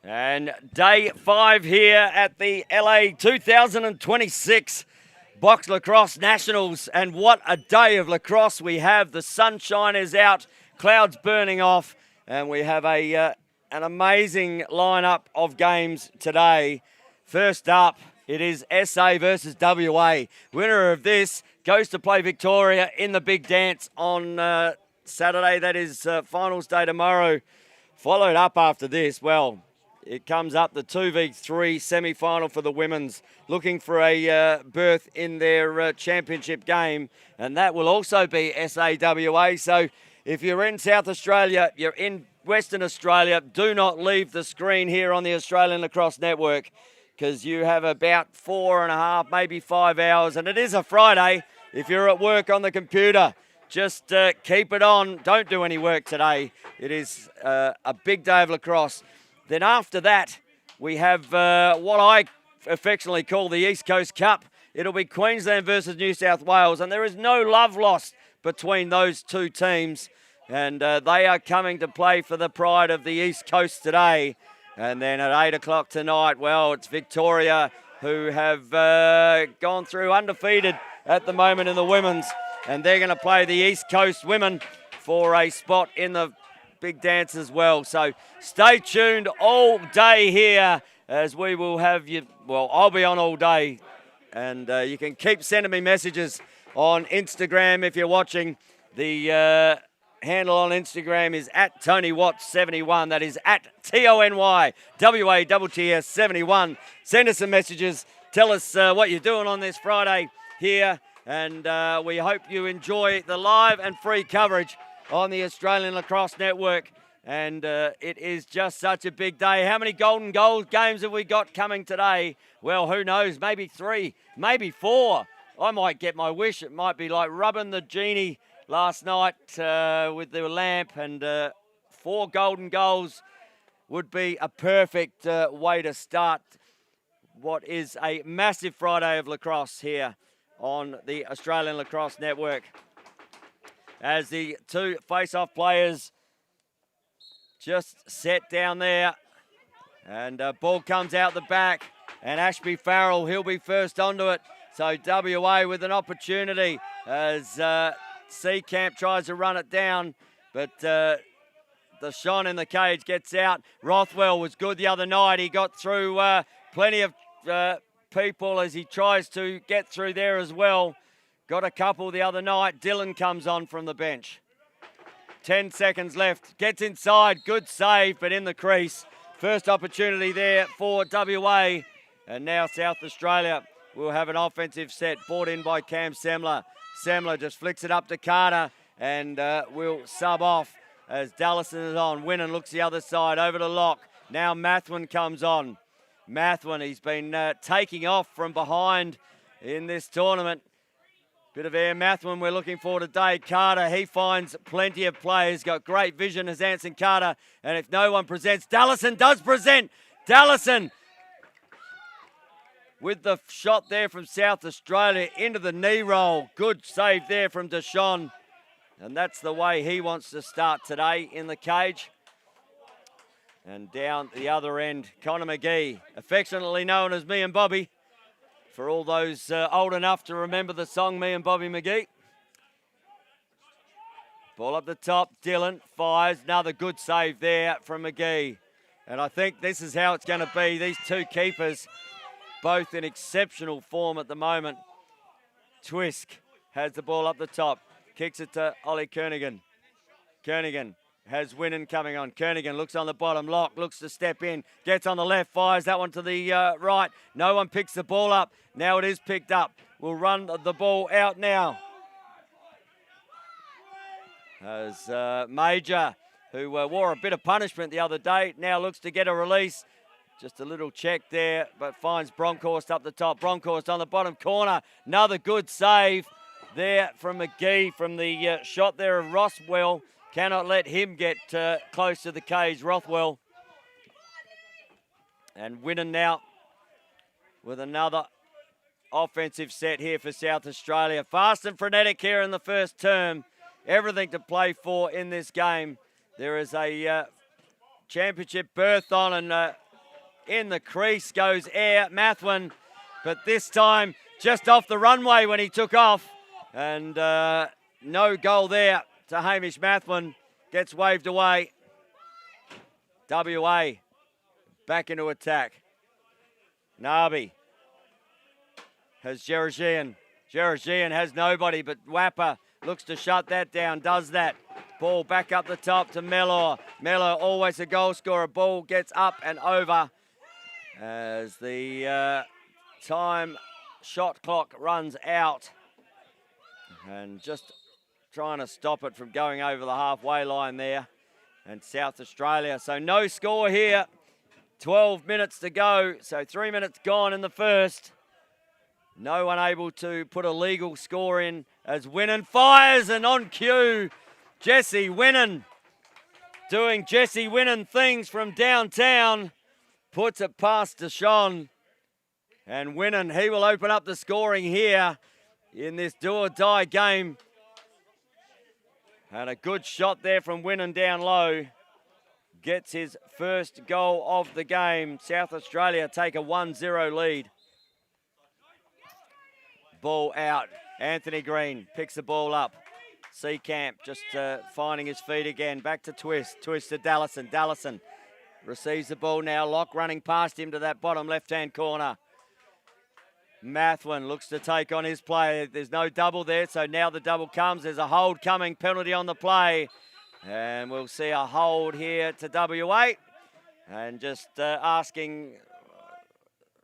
And day 5 here at the LA 2026 Box Lacrosse Nationals. And what a day of lacrosse we have. The sunshine is out, clouds burning off, and we have an amazing lineup of games today. First up, it is SA versus WA. Winner of this goes to play Victoria in the big dance on Saturday. That is finals day tomorrow. Followed up after this, well, it comes up the 2v3 semi-final for the women's, looking for a berth in their championship game, and that will also be SAWA. So if you're in South Australia, you're in Western Australia, do not leave the screen here on the Australian Lacrosse Network, because you have about 4.5, maybe 5 hours, and it is a Friday. If you're at work on the computer, just keep it on. Don't do any work today. It is a big day of lacrosse. Then after that, we have what I affectionately call the East Coast Cup. It'll be Queensland versus New South Wales, and there is no love lost between those two teams. And they are coming to play for the pride of the East Coast today. And then at 8 o'clock tonight, well, it's Victoria who have gone through undefeated at the moment in the women's. And they're going to play the East Coast women for a spot in the big dance as well. So stay tuned all day here as we will have you. Well, I'll be on all day, and you can keep sending me messages on Instagram if you're watching. The handle on Instagram is at TonyWatts71. That is at TonyWatts71. Send us some messages. Tell us what you're doing on this Friday here, and we hope you enjoy the live and free coverage on the Australian Lacrosse Network. And it is just such a big day. How many golden goal games have we got coming today? Well, who knows? Maybe 3, maybe 4. I might get my wish. It might be like rubbing the genie last night with the lamp, and 4 golden goals would be a perfect way to start what is a massive Friday of lacrosse here on the Australian Lacrosse Network. As the two face-off players just set down there. And ball comes out the back. And Ashby Farrell, he'll be first onto it. So WA with an opportunity as Seacamp tries to run it down. But the Shon in the cage gets out. Rothwell was good the other night. He got through plenty of people as he tries to get through there as well. Got a couple the other night. Dylan comes on from the bench. 10 seconds left. Gets inside. Good save, but in the crease. First opportunity there for WA. And now South Australia will have an offensive set brought in by Cam Semler. Semler just flicks it up to Carter and will sub off as Dallison is on. Winnan looks the other side over to Locke. Now Mathwin comes on. Mathwin, he's been taking off from behind in this tournament. Bit of air Mathwin we're looking for today. Carter, he finds plenty of players. Got great vision as Anson Carter. And if no one presents, Dallison does present. Dallison with the shot there from South Australia into the knee roll. Good save there from Deshawn. And that's the way he wants to start today in the cage. And down the other end, Connor McGee, affectionately known as Me and Bobby, for all those old enough to remember the song Me and Bobby McGee. Ball up the top, Dylan fires. Another good save there from McGee. And I think this is how it's going to be. These two keepers, both in exceptional form at the moment. Twisk has the ball up the top, kicks it to Ollie Kernigan. Kernigan has Winnan coming on. Kernigan looks on the bottom. Locke looks to step in. Gets on the left. Fires that one to the right. No one picks the ball up. Now it is picked up. We'll run the ball out now. As Major, who wore a bit of punishment the other day, now looks to get a release. Just a little check there, but finds Bronkhorst up the top. Bronkhorst on the bottom corner. Another good save there from McGee from the shot there of Rothwell. Cannot let him get close to the cage, Rothwell. And Winnan now with another offensive set here for South Australia. Fast and frenetic here in the first term. Everything to play for in this game. There is a championship berth on, and In the crease goes Air Mathwin, but this time just off the runway when he took off. And no goal there to Hamish Mathwin. Gets waved away. WA back into attack. Nabi has Georgian. Georgian has nobody, but Wapper looks to shut that down, does that. Ball back up the top to Mellor. Mellor, always a goal scorer. Ball gets up and over as the time shot clock runs out. And just trying to stop it from going over the halfway line there. And South Australia, so no score here. 12 minutes to go, so 3 minutes gone in the first. No one able to put a legal score in as Winnan fires, and on cue, Jesse Winnan doing Jesse Winnan things from downtown. Puts it past Deshawn. And Winnan, he will open up the scoring here in this do-or-die game. And a good shot there from Winnan down low. Gets his first goal of the game. South Australia take a 1-0 lead. Ball out. Anthony Green picks the ball up. Seacamp just finding his feet again. Back to Twist. Twist to Dallison. Dallison receives the ball now. Locke running past him to that bottom left-hand corner. Mathwin looks to take on his play. There's no double there, so now the double comes. There's a hold coming. Penalty on the play. And we'll see a hold here to WA. And just asking,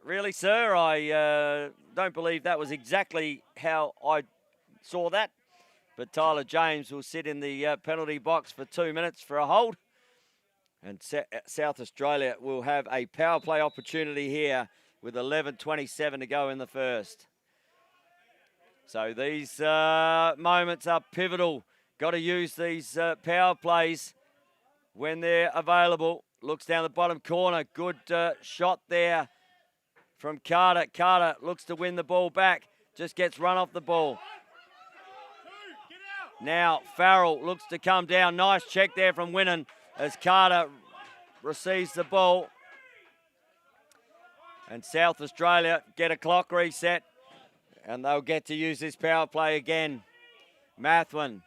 really, sir, I don't believe that was exactly how I saw that. But Tyler James will sit in the penalty box for 2 minutes for a hold. And South Australia will have a power play opportunity here with 11:27 to go in the first. So these moments are pivotal. Got to use these power plays when they're available. Looks down the bottom corner. Good shot there from Carter. Carter looks to win the ball back. Just gets run off the ball. Now Farrell looks to come down. Nice check there from Winnan as Carter receives the ball. And South Australia get a clock reset. And they'll get to use this power play again. Mathwin.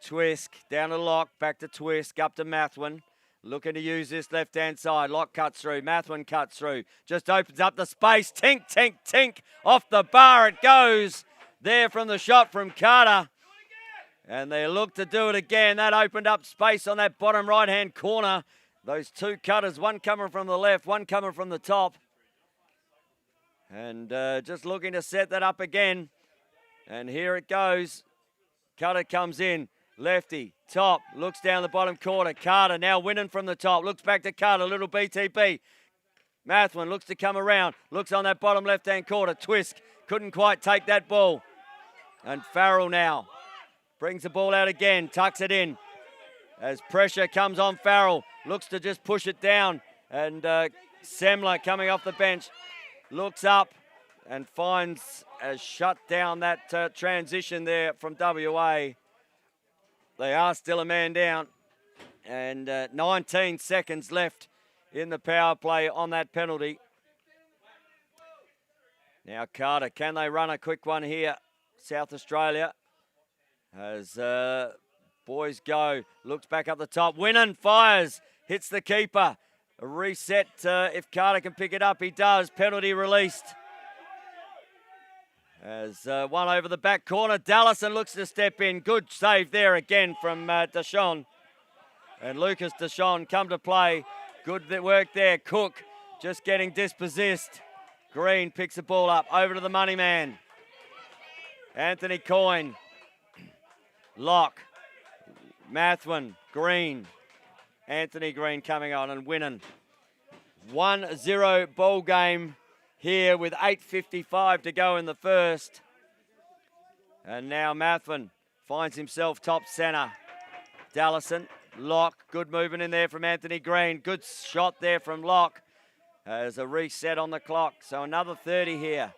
Twisk down to Locke, back to Twisk, up to Mathwin. Looking to use this left-hand side. Locke cuts through, Mathwin cuts through. Just opens up the space. Tink, tink, tink. Off the bar it goes. There from the shot from Carter. And they look to do it again. That opened up space on that bottom right-hand corner. Those two cutters, one coming from the left, one coming from the top. And just looking to set that up again. And here it goes. Cutter comes in. Lefty, top, looks down the bottom corner. Carter now winning from the top. Looks back to Carter, little BTP. Mathwin looks to come around. Looks on that bottom left-hand corner. Twisk couldn't quite take that ball. And Farrell now brings the ball out again. Tucks it in. As pressure comes on Farrell. Looks to just push it down. And Semler coming off the bench. Looks up and finds a shut down that transition there from WA. They are still a man down. And 19 seconds left in the power play on that penalty. Now Carter, can they run a quick one here? South Australia. As boys go, looks back up the top. Winnan fires, hits the keeper. A reset if Carter can pick it up, he does. Penalty released. As one over the back corner, Dallison looks to step in. Good save there again from Deshawn. And Lucas Deshawn come to play. Good work there. Cook just getting dispossessed. Green picks the ball up over to the money man. Anthony Coyne. Locke. Mathwin. Green. Anthony Green coming on and winning. 1-0 ball game here with 8:55 to go in the first. And now Mathwin finds himself top centre. Dallison, Locke, good movement in there from Anthony Green. Good shot there from Locke. As a reset on the clock. So another 30 here.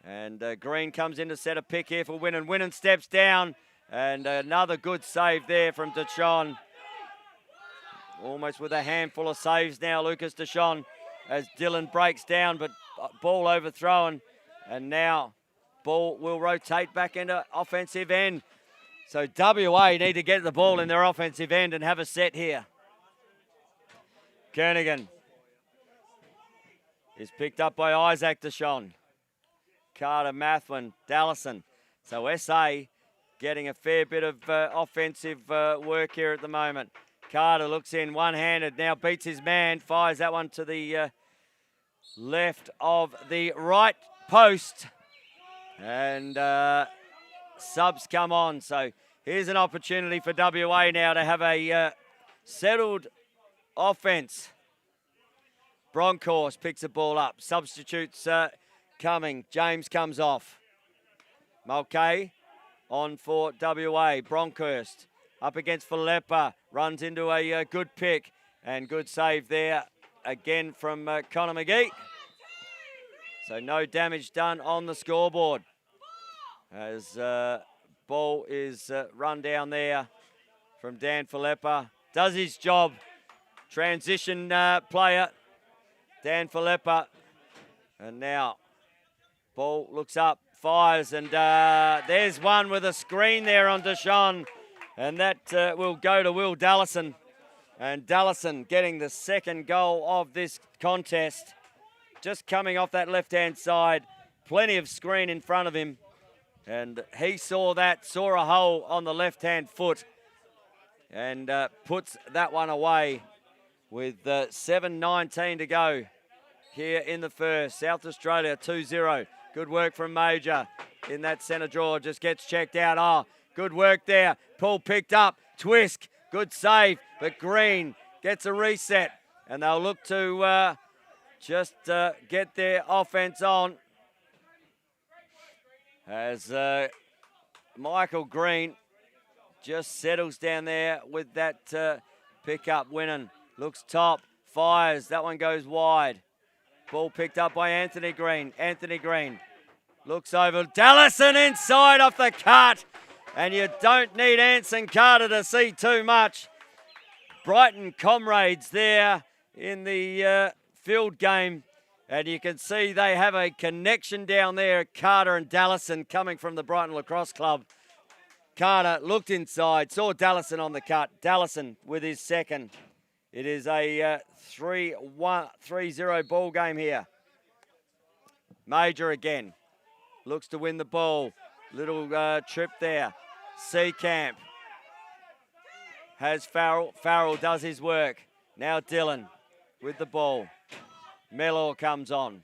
And Green comes in to set a pick here for Winnan. Winnan steps down. And another good save there from Deshawn. almost with a handful of saves now, Lucas Deshawn, as Dylan breaks down, but ball overthrown. And now ball will rotate back into offensive end. So WA need to get the ball in their offensive end and have a set here. Kernigan is picked up by Isaac Deshawn. Carter, Mathwin, Dallison. So SA getting a fair bit of offensive work here at the moment. Carter looks in one-handed, now beats his man, fires that one to the left of the right post. And subs come on. So here's an opportunity for WA now to have a settled offense. Bronkhorst picks the ball up. Substitutes coming. James comes off. Mulcahy on for WA. Bronkhorst up against Philippa. Runs into a good pick. And good save there again from Connor McGee. So no damage done on the scoreboard. As ball is run down there from Dan Philippa. Does his job. Transition player, Dan Philippa. And now ball looks up, fires, and there's one with a screen there on Deshawn. And that will go to Will Dallison. And Dallison getting the second goal of this contest. Just coming off that left-hand side. Plenty of screen in front of him. And he saw that, saw a hole on the left-hand foot. And puts that one away with 7:19 to go here in the first. South Australia 2-0. Good work from Major in that centre draw. Just gets checked out. Oh, good work there. Paul picked up. Twisk. Good save. But Green gets a reset. And they'll look to just get their offense on. As Michael Green just settles down there with that pick-up. Winnan looks top. Fires. That one goes wide. Ball picked up by Anthony Green. Anthony Green looks over. Dallison inside off the cut. And you don't need Anson Carter to see too much. Brighton comrades there in the field game. And you can see they have a connection down there. Carter and Dallison coming from the Brighton Lacrosse Club. Carter looked inside, saw Dallison on the cut. Dallison with his second. It is a 3-0 ball game here. Major again. Looks to win the ball. Little trip there. Seacamp has Farrell. Farrell does his work. Now Dylan with the ball. Mellor comes on.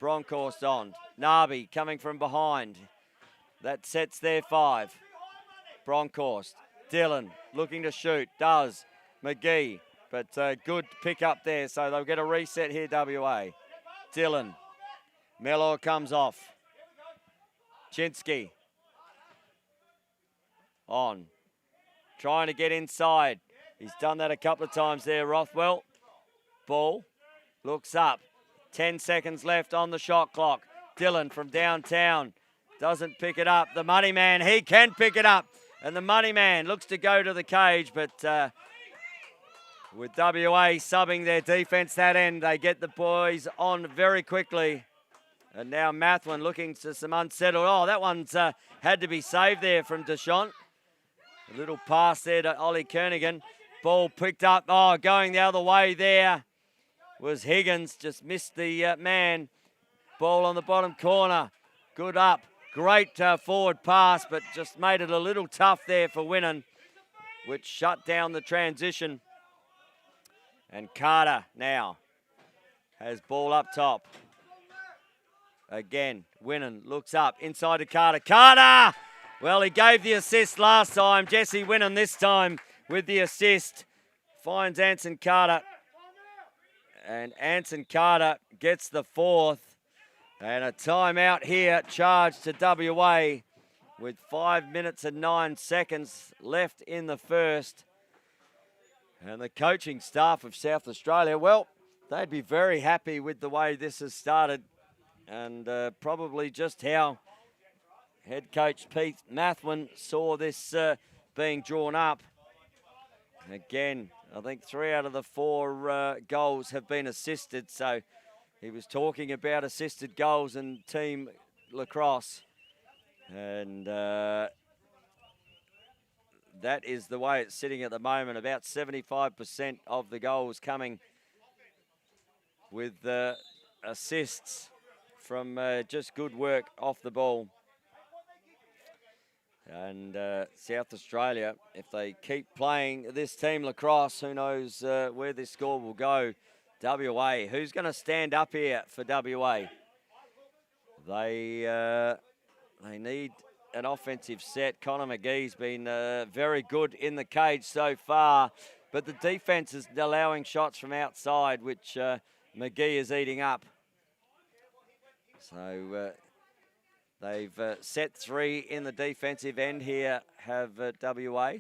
Bronkhorst on. Narby coming from behind. That sets their 5. Bronkhorst. Dylan looking to shoot. Does. McGee. But good pick up there. So they'll get a reset here, WA. Dylan. Mellor comes off. Chinsky. On. Trying to get inside. He's done that a couple of times there, Rothwell. Ball. Looks up. 10 seconds left on the shot clock. Dylan from downtown doesn't pick it up. The money man, he can pick it up. And the money man looks to go to the cage, but with WA subbing their defense that end, they get the boys on very quickly. And now Mathwin looking to some unsettled. Oh, that one's had to be saved there from Deshawn. A little pass there to Ollie Kernigan. Ball picked up. Oh, going the other way there was Higgins. Just missed the man. Ball on the bottom corner. Good up. Great forward pass, but just made it a little tough there for Winnan, which shut down the transition. And Carter now has ball up top. Again, Winnan looks up inside to Carter. Carter! Well, he gave the assist last time. Jesse Winnan this time with the assist. Finds Anson Carter. And Anson Carter gets the 4th. And a timeout here charged to WA with 5 minutes and 9 seconds left in the first. And the coaching staff of South Australia, well, they'd be very happy with the way this has started. And probably just how head coach Pete Mathwin saw this being drawn up. Again, I think 3 out of the 4 goals have been assisted. So he was talking about assisted goals and Team Lacrosse. And that is the way it's sitting at the moment. About 75% of the goals coming with assists from just good work off the ball. And South Australia, if they keep playing this Team Lacrosse, who knows where this score will go. WA, who's going to stand up here for WA? They need an offensive set. Connor McGee's been very good in the cage so far, but the defense is allowing shots from outside, which McGee is eating up. So they've set 3 in the defensive end here, have WA.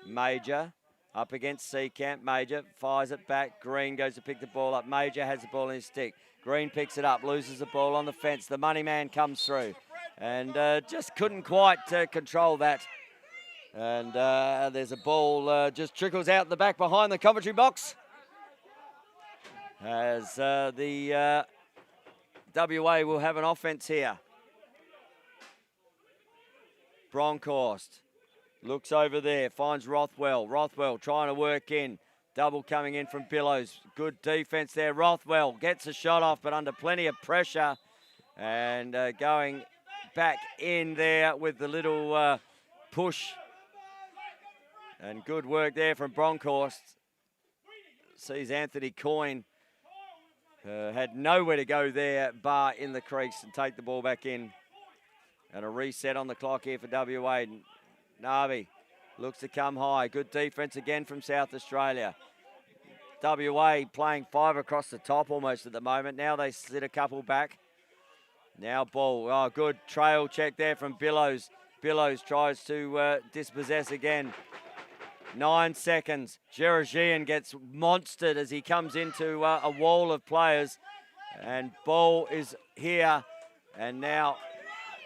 Major up against Seacamp. Major fires it back. Green goes to pick the ball up. Major has the ball in his stick. Green picks it up, loses the ball on the fence. The money man comes through and just couldn't quite control that. And there's a ball just trickles out the back behind the commentary box as the WA will have an offense here. Bronkhorst looks over there, finds Rothwell. Rothwell trying to work in. Double coming in from Billows. Good defense there. Rothwell gets a shot off, but under plenty of pressure. And going back in there with the little push. And good work there from Bronkhorst. Sees Anthony Coyne. Had nowhere to go there, bar in the crease and take the ball back in. And a reset on the clock here for WA. Navi looks to come high. Good defense again from South Australia. WA playing 5 across the top almost at the moment. Now they sit a couple back. Now ball. Oh, good trail check there from Billows. Billows tries to dispossess again. 9 seconds. Geragian gets monstered as he comes into a wall of players. And ball is here. And now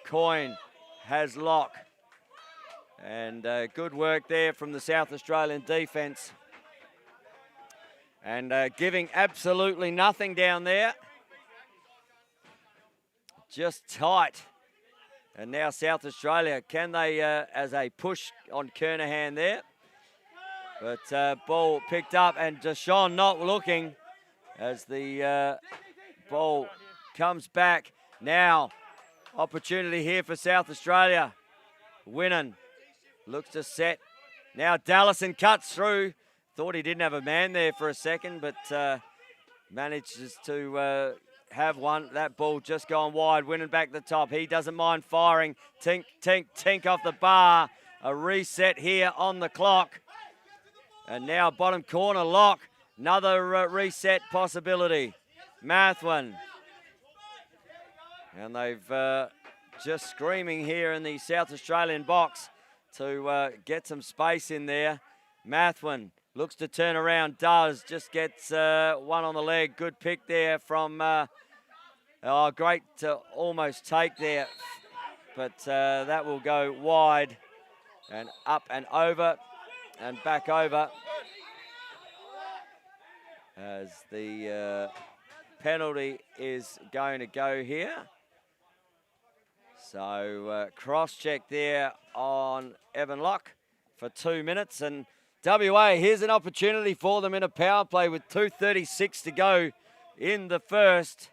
Coyne has lock. And good work there from the South Australian defence. And giving absolutely nothing down there. Just tight. And now South Australia, can they, as a push on Kernahan there. But ball picked up and Deshaun not looking as the ball comes back. Now, opportunity here for South Australia. Winnan looks to set. Now Dallison cuts through. Thought he didn't have a man there for a second, but manages to have one. That ball just gone wide. Winnan back the top. He doesn't mind firing. Tink, tink, tink off the bar. A reset here on the clock. And now bottom corner lock. Another reset possibility. Mathwin. And they've just screaming here in the South Australian box to get some space in there. Mathwin looks to turn around, does. Just gets one on the leg. Good pick there from, great to almost take there. But that will go wide and up and over and back over. As the penalty is going to go here. So cross check there on Evan Locke for 2 minutes. And WA, here's an opportunity for them in a power play with 2:36 to go in the first.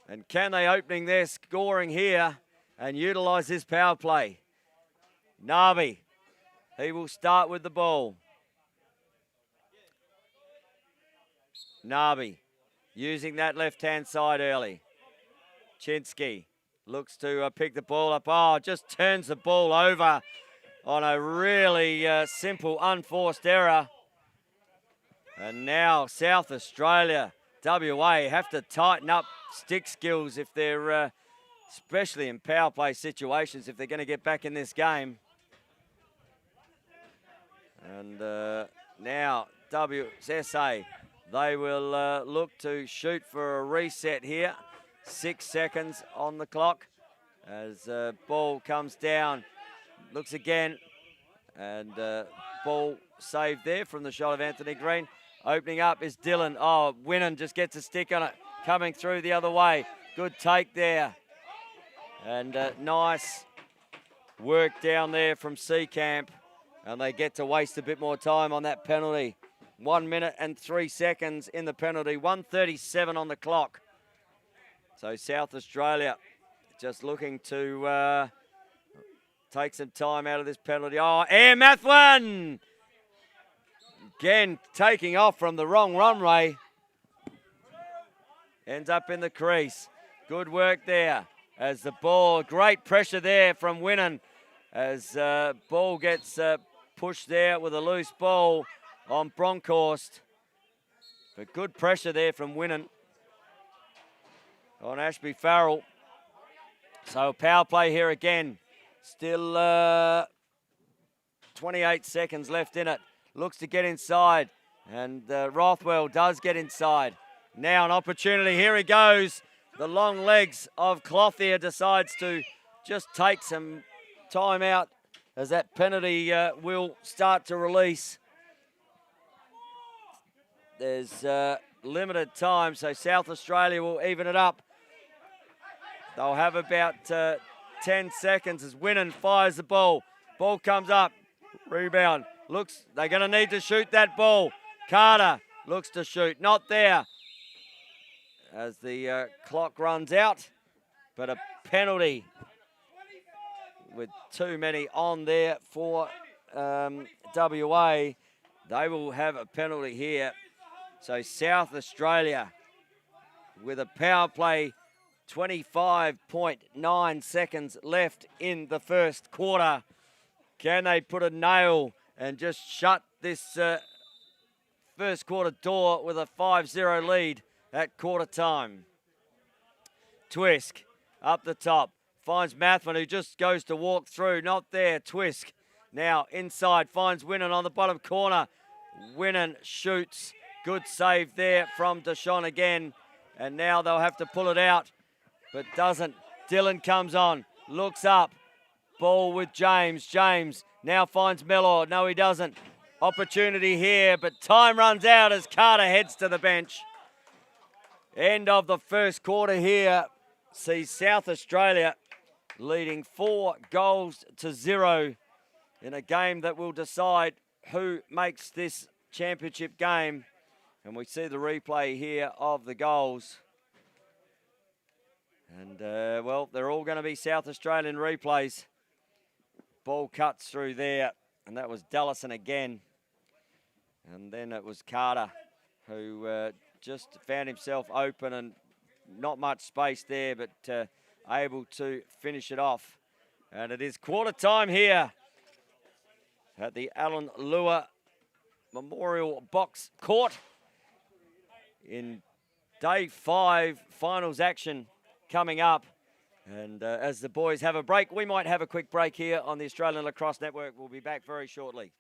And can they opening their scoring here and utilise this power play? Navi, he will start with the ball. Navi using that left-hand side early. Chinsky looks to pick the ball up. Oh, just turns the ball over on a really simple, unforced error. And now South Australia, WA, have to tighten up stick skills if they're, especially in power play situations, if they're going to get back in this game. And now WSA, they will look to shoot for a reset here. 6 seconds on the clock as ball comes down. Looks again, and ball save there from the shot of Anthony Green. Opening up is Dylan. Oh, Winnan just gets a stick on it. Coming through the other way. Good take there. And nice work down there from Seacamp. And they get to waste a bit more time on that penalty. 1 minute and 3 seconds in the penalty. 1:37 on the clock. So South Australia just looking to take some time out of this penalty. Oh, Air Mathwan! Again, taking off from the wrong runway. Ends up in the crease. Good work there as the ball, great pressure there from Winnan as ball gets pushed there with a loose ball on Bronkhorst. But good pressure there from Winnan on Ashby Farrell. So power play here again. Still 28 seconds left in it. Looks to get inside. And Rothwell does get inside. Now an opportunity. Here he goes. The long legs of Clothier decides to just take some time out as that penalty will start to release. There's limited time, so South Australia will even it up. They'll have about 10 seconds as Winnan fires the ball. Ball comes up. Rebound. Looks, they're going to need to shoot that ball. Carter looks to shoot. Not there as the clock runs out. But a penalty with too many on there for WA. They will have a penalty here. So South Australia with a power play, 25.9 seconds left in the first quarter. Can they put a nail and just shut this first quarter door with a 5-0 lead at quarter time? Twisk up the top, finds Mathman who just goes to walk through. Not there, Twisk. Now inside, finds Winnan on the bottom corner. Winnan shoots. Good save there from Deshaun again. And now they'll have to pull it out, but doesn't. Dylan comes on, looks up. Ball with James. James now finds Mellor. No, he doesn't. Opportunity here, but time runs out as Carter heads to the bench. End of the first quarter here sees South Australia leading 4-0 in a game that will decide who makes this championship game. And we see the replay here of the goals. And, well, they're all going to be South Australian replays. Ball cuts through there, and that was Dallison again. And then it was Carter who just found himself open and not much space there, but able to finish it off. And it is quarter time here at the Alan Lewer Memorial Box Court in day 5 finals action coming up. And as the boys have a break, we might have a quick break here on the Australian Lacrosse Network. We'll be back very shortly.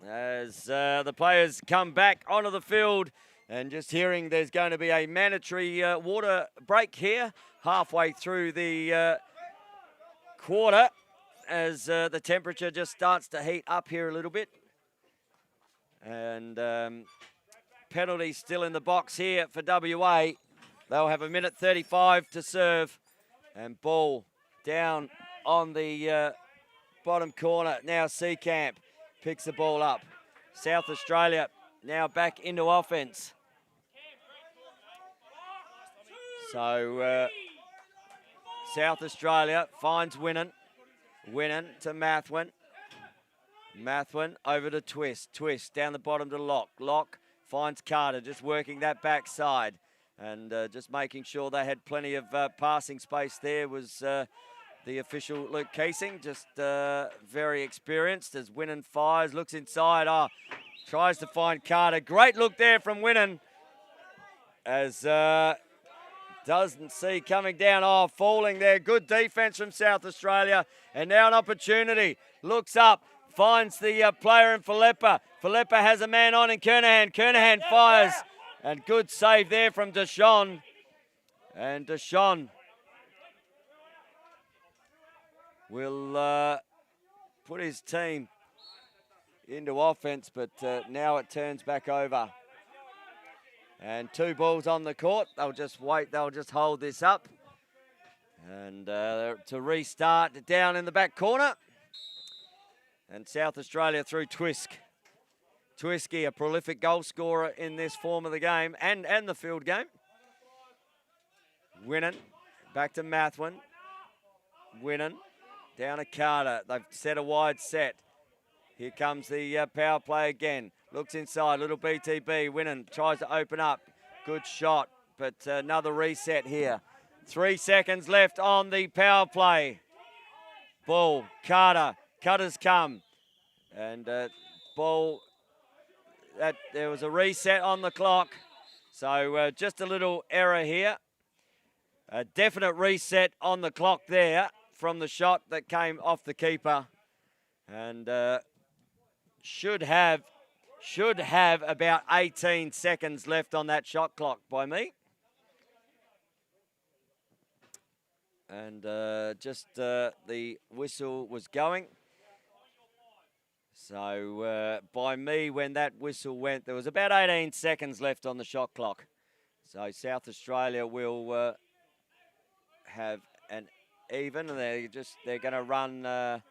as the players come back onto the field, and just hearing there's going to be a mandatory water break here halfway through the quarter, as the temperature just starts to heat up here a little bit. And penalty still in the box here for WA. They'll have 1:35 to serve, and ball down on the bottom corner. Now Seacamp picks the ball up. South Australia now back into offense. So South Australia finds Winnan. Winnan to Mathwin. Mathwin over to Twist. Twist down the bottom to Locke. Locke finds Carter, just working that backside. And just making sure they had plenty of passing space there was the official Luke Keesing, just very experienced as Winnan fires, looks inside, tries to find Carter. Great look there from Winnan as doesn't see coming down, falling there. Good defense from South Australia, and now an opportunity. Looks up, finds the player in Philippa. Philippa has a man on in Kernahan. Kernahan fires, and good save there from Deshawn. And Deshawn will put his team into offense, but now it turns back over. And 2 balls on the court. They'll just wait. They'll just hold this up. And to restart down in the back corner. And South Australia through Twisk. Twisky, a prolific goal scorer in this form of the game and the field game. Winnan, back to Mathwin. Winnan, down to Carter. They've set a wide set. Here comes the power play again. Looks inside, little BTB. Winnan tries to open up. Good shot, but another reset here. 3 seconds left on the power play. Ball, Carter. Cutter's come. And ball, there was a reset on the clock. So just a little error here. A definite reset on the clock there from the shot that came off the keeper. And should have about 18 seconds left on that shot clock by me. And just the whistle was going. So by me, when that whistle went, there was about 18 seconds left on the shot clock. So South Australia will have an even, and they're going to run the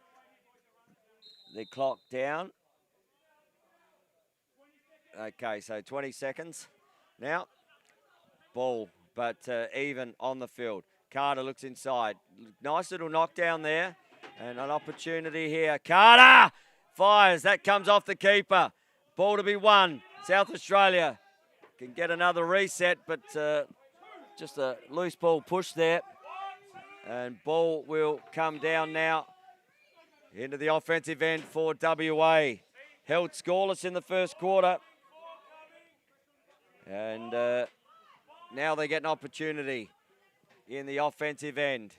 clock down. Okay, so 20 seconds now. Ball, but even on the field. Carter looks inside. Nice little knockdown there. And an opportunity here. Carter fires. That comes off the keeper. Ball to be won. South Australia can get another reset, but just a loose ball push there. And ball will come down now into the offensive end for WA. Held scoreless in the first quarter. And now they get an opportunity in the offensive end.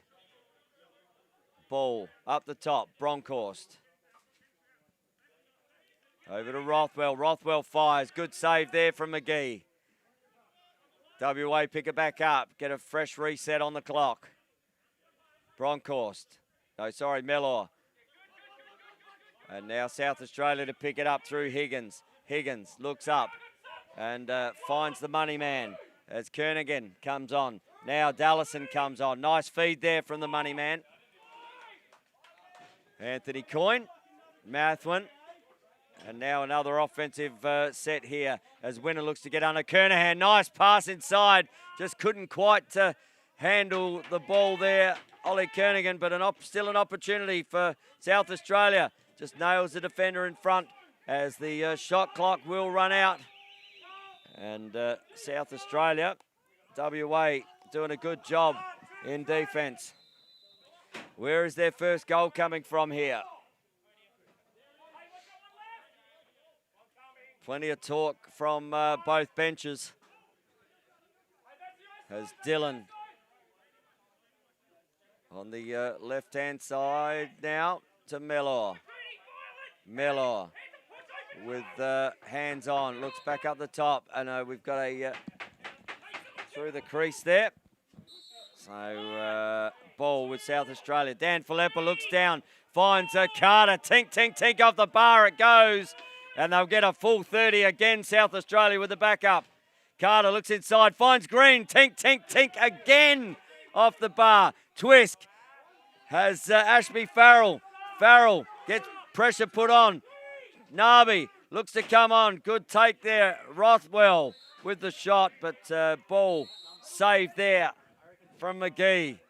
Ball up the top, Bronkhorst. Over to Rothwell. Rothwell fires. Good save there from McGee. WA pick it back up. Get a fresh reset on the clock. Bronkhorst. No, sorry, Mellor. And now South Australia to pick it up through Higgins. Higgins looks up and finds the money man as Kernigan comes on. Now Dallison comes on. Nice feed there from the money man. Anthony Coyne, Mathwin. And now another offensive set here as Winner looks to get under Kernahan. Nice pass inside. Just couldn't quite handle the ball there, Ollie Kernigan, but still an opportunity for South Australia. Just nails the defender in front as the shot clock will run out. And South Australia, WA, doing a good job in defence. Where is their first goal coming from here? Plenty of talk from both benches. As Dylan on the left-hand side now to Mellor. Mellor with hands on. Looks back up the top. And we've got a through the crease there. So ball with South Australia. Dan Filippa looks down, finds Carter. Tink, tink, tink off the bar it goes. And they'll get a full 30 again, South Australia with the backup. Carter looks inside, finds Green. Tink, tink, tink again off the bar. Twisk has Ashby Farrell. Farrell gets pressure put on. Nabi looks to come on. Good take there. Rothwell with the shot, but ball saved there from McGee.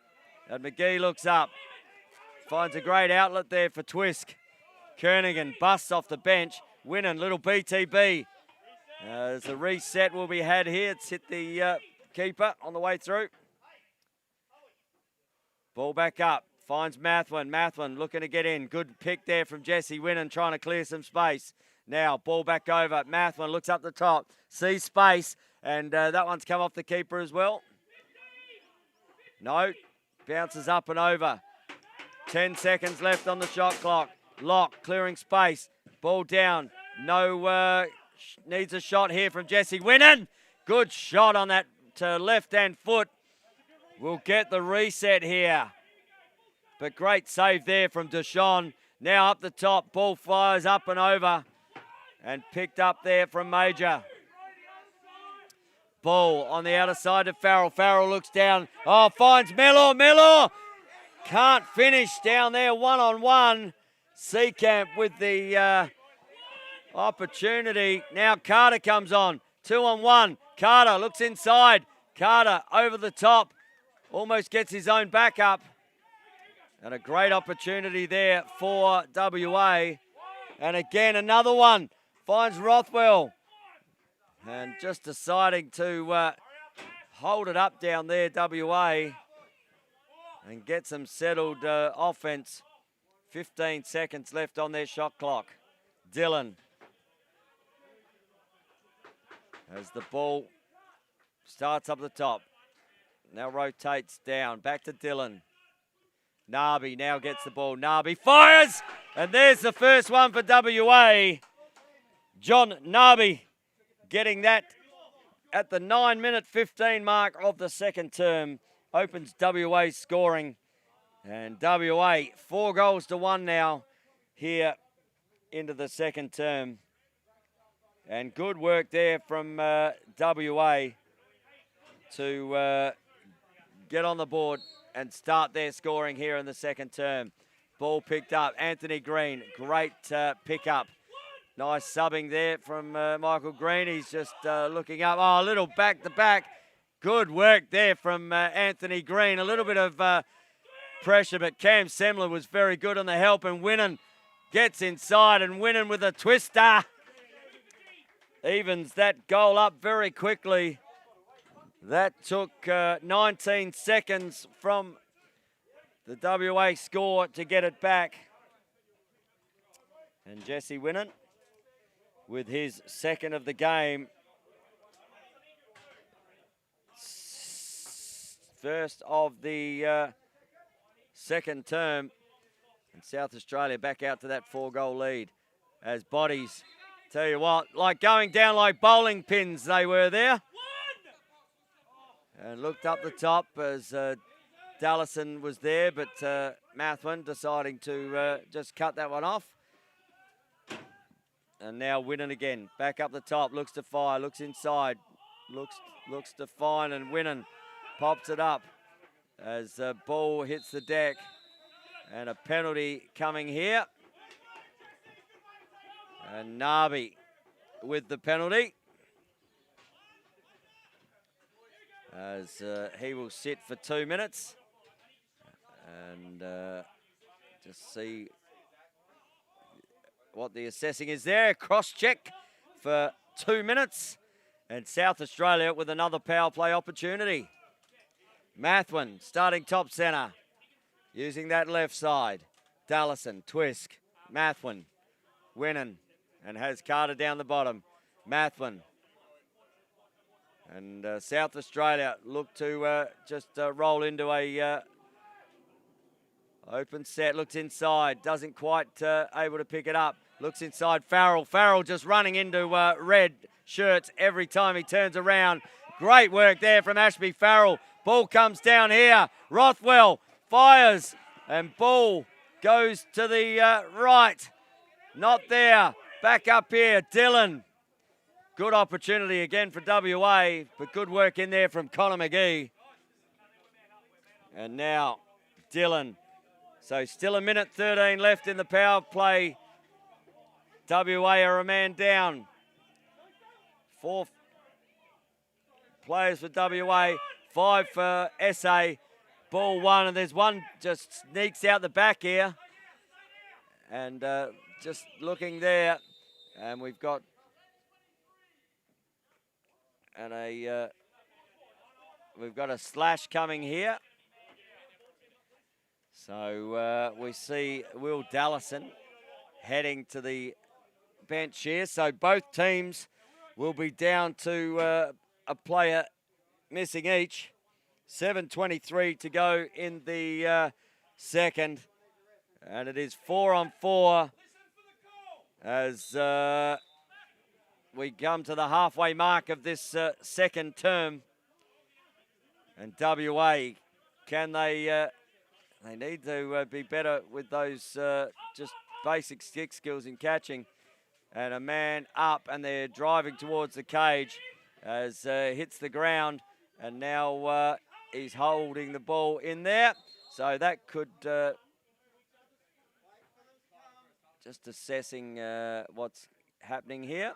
And McGee looks up. Finds a great outlet there for Twisk. Kernigan busts off the bench. Winning, little BTB. There's a reset will be had here. It's hit the keeper on the way through. Ball back up. Finds Mathwin. Mathwin looking to get in. Good pick there from Jesse Winnan, trying to clear some space. Now, ball back over. Mathwin looks up the top. Sees space. And that one's come off the keeper as well. No. Bounces up and over. 10 seconds left on the shot clock. Lock clearing space. Ball down. No, needs a shot here from Jesse Winnan. Good shot on that left-hand foot. We'll get the reset here. But great save there from Deshawn. Now up the top. Ball fires up and over. And picked up there from Major. Ball on the outer side of Farrell. Farrell looks down. Oh, finds Mellor. Mellor can't finish down there one-on-one. Seacamp with the opportunity. Now Carter comes on. 2-on-1. Carter looks inside. Carter over the top. Almost gets his own backup. And a great opportunity there for WA. And again, another one. Finds Rothwell. And just deciding to hold it up down there, WA. And get some settled offense. 15 seconds left on their shot clock. Dillon. As the ball starts up the top. Now rotates down. Back to Dillon. Nabi now gets the ball. Nabi fires! And there's the first one for WA. John Nabi getting that at the 9-minute 15 mark of the second term. Opens WA's scoring. And WA 4-1 now here into the second term. And good work there from WA to get on the board and start their scoring here in the second term. Ball picked up. Anthony Green, great pickup. Nice subbing there from Michael Green. He's just looking up. Oh, a little back-to-back. Good work there from Anthony Green. A little bit of pressure, but Cam Semler was very good on the help, and Winnan gets inside, and Winnan with a twister evens that goal up very quickly. That took 19 seconds from the WA score to get it back. And Jesse Winnan with his second of the game. First of the second term. And South Australia back out to that 4-goal lead as bodies, tell you what, like going down like bowling pins they were there. And looked up the top as Dallison was there, but Mathwin deciding to just cut that one off. And now Winnan again, back up the top, looks to fire, looks inside, looks to find, and Winnan pops it up as the ball hits the deck. And a penalty coming here. And Nabi with the penalty. As he will sit for 2 minutes. And just see what the assessing is there. Cross check for 2 minutes. And South Australia with another power play opportunity. Mathwin starting top centre. Using that left side. Dallison, Twisk, Mathwin, Winnan, and has Carter down the bottom. Mathwin. And South Australia look to just roll into a open set. Looks inside. Doesn't quite able to pick it up. Looks inside Farrell. Farrell just running into red shirts every time he turns around. Great work there from Ashby Farrell. Ball comes down here. Rothwell fires and ball goes to the right. Not there. Back up here. Dillon. Good opportunity again for WA, but good work in there from Connor McGee. And now Dillon. So still 1:13 left in the power play. WA are a man down. 4 players for WA, 5 for SA. Ball 1, and there's one just sneaks out the back here. And just looking there, and we've got we've got a slash coming here. So we see Will Dallison heading to the bench here. So both teams will be down to a player missing each. 7:23 to go in the second. And it is 4-on-4 as we come to the halfway mark of this second term. And WA, can they need to be better with those just basic stick skills in catching. And a man up, and they're driving towards the cage as hits the ground. And now he's holding the ball in there. So that could, just assessing what's happening here.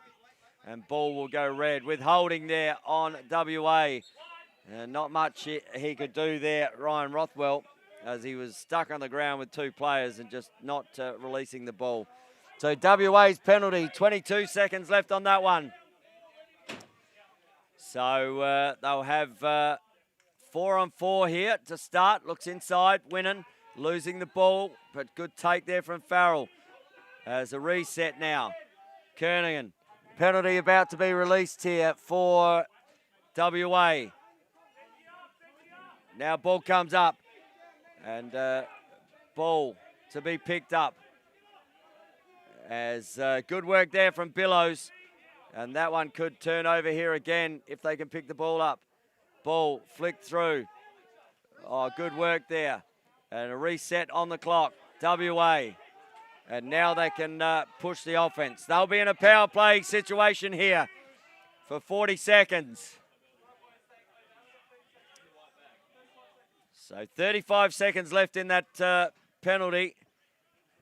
And ball will go red with holding there on WA. Not much he could do there, Ryan Rothwell, as he was stuck on the ground with 2 players and just not releasing the ball. So WA's penalty, 22 seconds left on that one. So they'll have 4-on-4 here to start. Looks inside, Winnan losing the ball, but good take there from Farrell. As a reset now. Kernigan, penalty about to be released here for WA. Now ball comes up, and ball to be picked up. As good work there from Billows, and that one could turn over here again if they can pick the ball up. Ball flicked through. Oh, good work there. And a reset on the clock. WA. And now they can push the offense. They'll be in a power play situation here for 40 seconds. So 35 seconds left in that penalty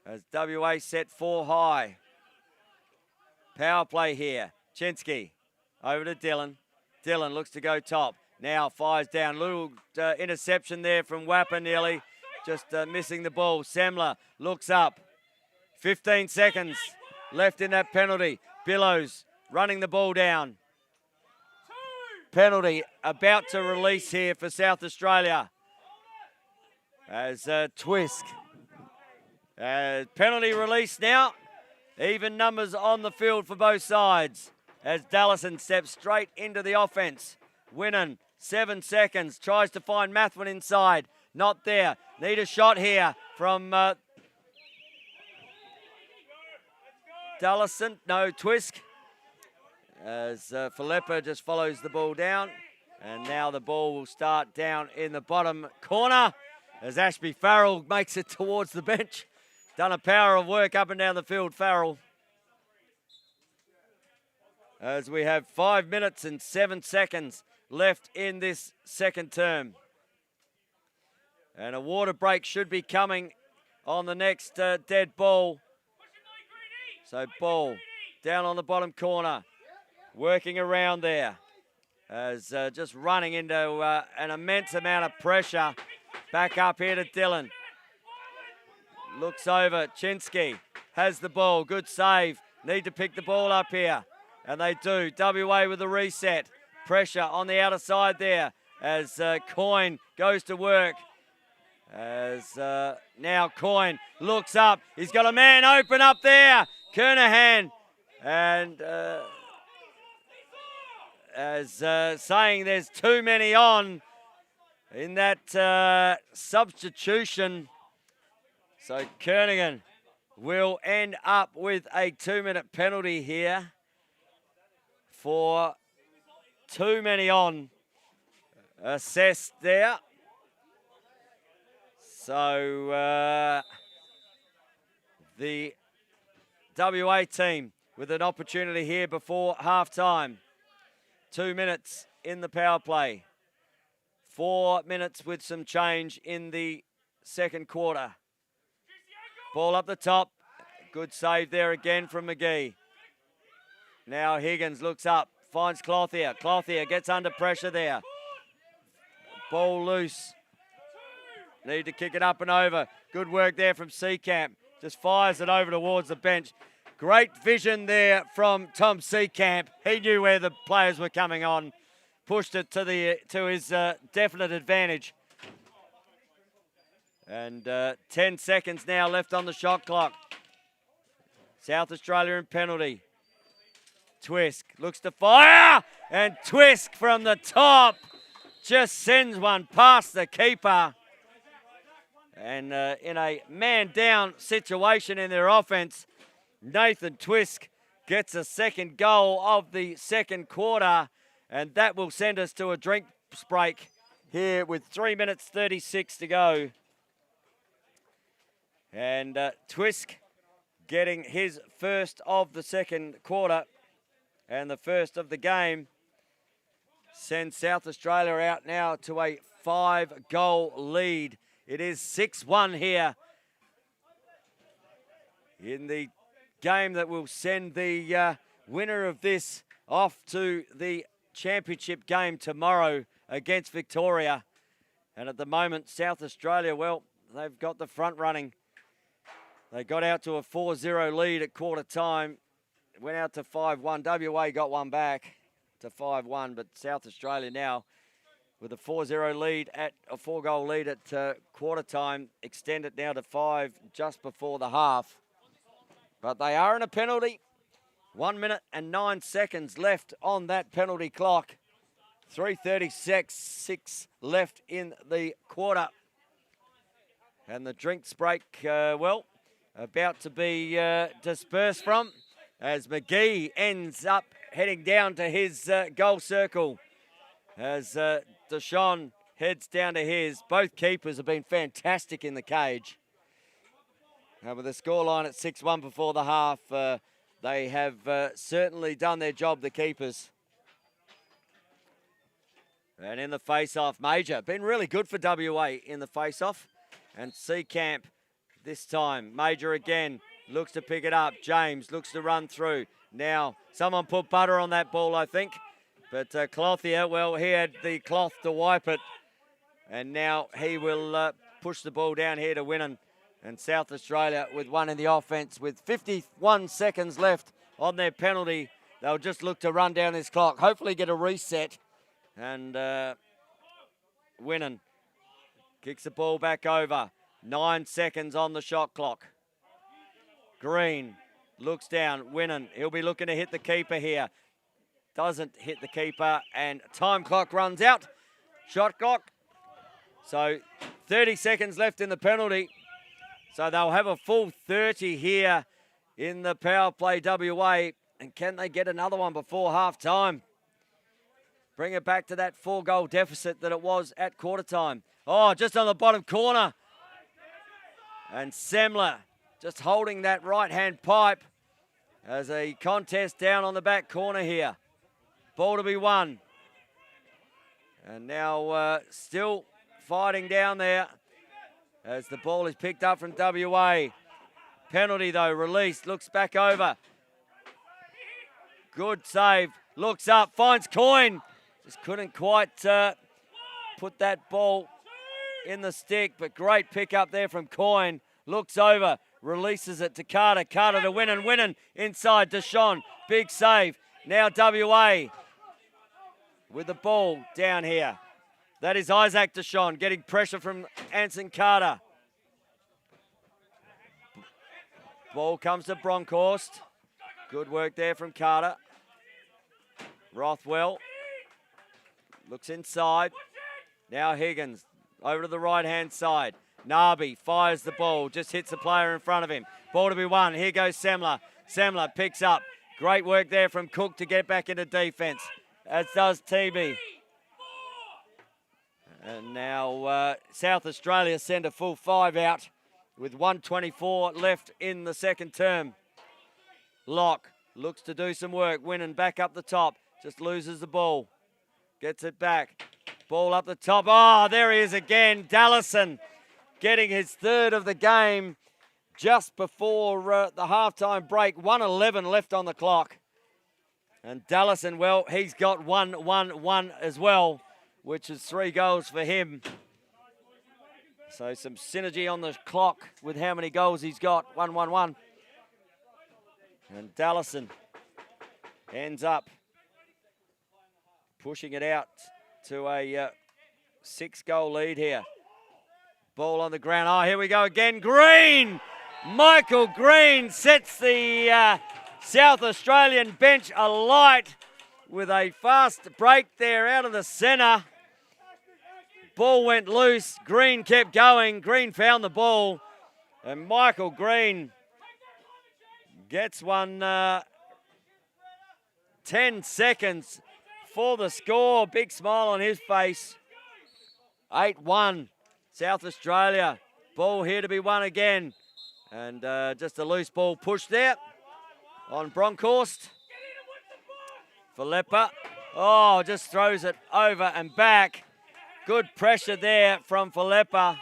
as WA set 4 high. Power play here. Chinsky over to Dillon. Dillon looks to go top. Now fires down. Little interception there from Wappa nearly. Just missing the ball. Semler looks up. 15 seconds left in that penalty. Billows running the ball down. Penalty about to release here for South Australia. As Twisk. Penalty release now. Even numbers on the field for both sides. As Dallison steps straight into the offense. Winnan, 7 seconds. Tries to find Mathwin inside. Not there. Need a shot here from Dallison. No, Twisk. As Filippa just follows the ball down. And now the ball will start down in the bottom corner. As Ashby Farrell makes it towards the bench. Done a power of work up and down the field, Farrell. As we have 5 minutes and 7 seconds left in this second term. And a water break should be coming on the next dead ball. So ball down on the bottom corner. Working around there. As just running into an immense amount of pressure. Back up here to Dillon. Looks over. Chinsky has the ball. Good save. Need to pick the ball up here. And they do. WA with the reset. Pressure on the outer side there. As Coyne goes to work. As now Coyne looks up. He's got a man open up there. Kernahan. And as saying there's too many on in that substitution. So Kernigan will end up with a 2-minute penalty here for too many on assessed there. So the WA team with an opportunity here before half-time. 2 minutes in the power play. 4 minutes with some change in the second quarter. Ball up the top. Good save there again from McGee. Now Higgins looks up, finds Clothier. Clothier gets under pressure there. Ball loose. Need to kick it up and over. Good work there from Seacamp. Just fires it over towards the bench. Great vision there from Tom Seacamp. He knew where the players were coming on. Pushed it to his definite advantage. And 10 seconds now left on the shot clock. South Australia in penalty. Twisk looks to fire, and Twisk from the top just sends one past the keeper. And in a man-down situation in their offense, Nathan Twisk gets a second goal of the second quarter, and that will send us to a drinks break here with 3 minutes 36 to go. And Twisk getting his first of the second quarter and the first of the game sends South Australia out now to a 5-goal lead. It is 6-1 here in the game that will send the winner of this off to the championship game tomorrow against Victoria. And at the moment, South Australia, well, they've got the front running. They got out to a 4-0 lead at quarter time. Went out to 5-1. WA got one back to 5-1, but South Australia now with a 4-0 lead at a 4-goal lead at quarter time, extend it now to 5 just before the half. But they are in a penalty. 1 minute and 9 seconds left on that penalty clock. 3:36 left in the quarter. And the drinks break, well, about to be dispersed from as McGee ends up heading down to his goal circle as Deshaun heads down to his. Both keepers have been fantastic in the cage. With the scoreline at 6-1 before the half, they have certainly done their job, the keepers. And in the face-off, Major, been really good for WA in the face-off. And Seacamp this time. Major again, looks to pick it up. James looks to run through. Now, someone put butter on that ball, I think. But Clothier, well, he had the cloth to wipe it. And now he will push the ball down here to Winnan. And South Australia with one in the offense with 51 seconds left on their penalty. They'll just look to run down this clock. Hopefully get a reset. And Winnan kicks the ball back over. 9 seconds on the shot clock. Green looks down. Winnan, he'll be looking to hit the keeper here. Doesn't hit the keeper, and time clock runs out. Shot clock. So 30 seconds left in the penalty. So they'll have a full 30 here in the power play WA. And can they get another one before half time? Bring it back to that 4-goal deficit that it was at quarter time. Oh, just on the bottom corner. And Semler just holding that right-hand pipe as a contest down on the back corner here. Ball to be won. And now still fighting down there as the ball is picked up from WA. Penalty though, released, looks back over. Good save, looks up, finds Coyne. Just couldn't quite put that ball in the stick, but great pick up there from Coyne. Looks over, releases it to Carter. Carter to Winnan. Winnan inside Deshaun. Big save. Now WA with the ball down here. That is Isaac Deshaun getting pressure from Anson Carter. Ball comes to Bronkhorst. Good work there from Carter. Rothwell looks inside. Now Higgins over to the right-hand side. Nabi fires the ball, just hits the player in front of him. Ball to be won. Here goes Semler. Semler picks up. Great work there from Cook to get back into defence, as does TB. And now South Australia send a full 5 out with 1:24 left in the second term. Locke looks to do some work. Winning back up the top. Just loses the ball. Gets it back. Ball up the top. Oh, there he is again. Dallison getting his third of the game just before the halftime break. 1:11 left on the clock. And Dallison, well, he's got 1-1-1 as well, which is 3 goals for him. So some synergy on the clock with how many goals he's got. 1-1-1. And Dallison ends up pushing it out to a 6-goal lead here. Ball on the ground. Oh, here we go again. Green! Michael Green sets the South Australian bench alight with a fast break there out of the centre. Ball went loose. Green kept going. Green found the ball. And Michael Green gets one 10 seconds for the score. Big smile on his face. 8-1. South Australia. Ball here to be won again. And just a loose ball pushed there on Bronkhorst. Falepa. Oh, just throws it over and back. Good pressure there from Falepa.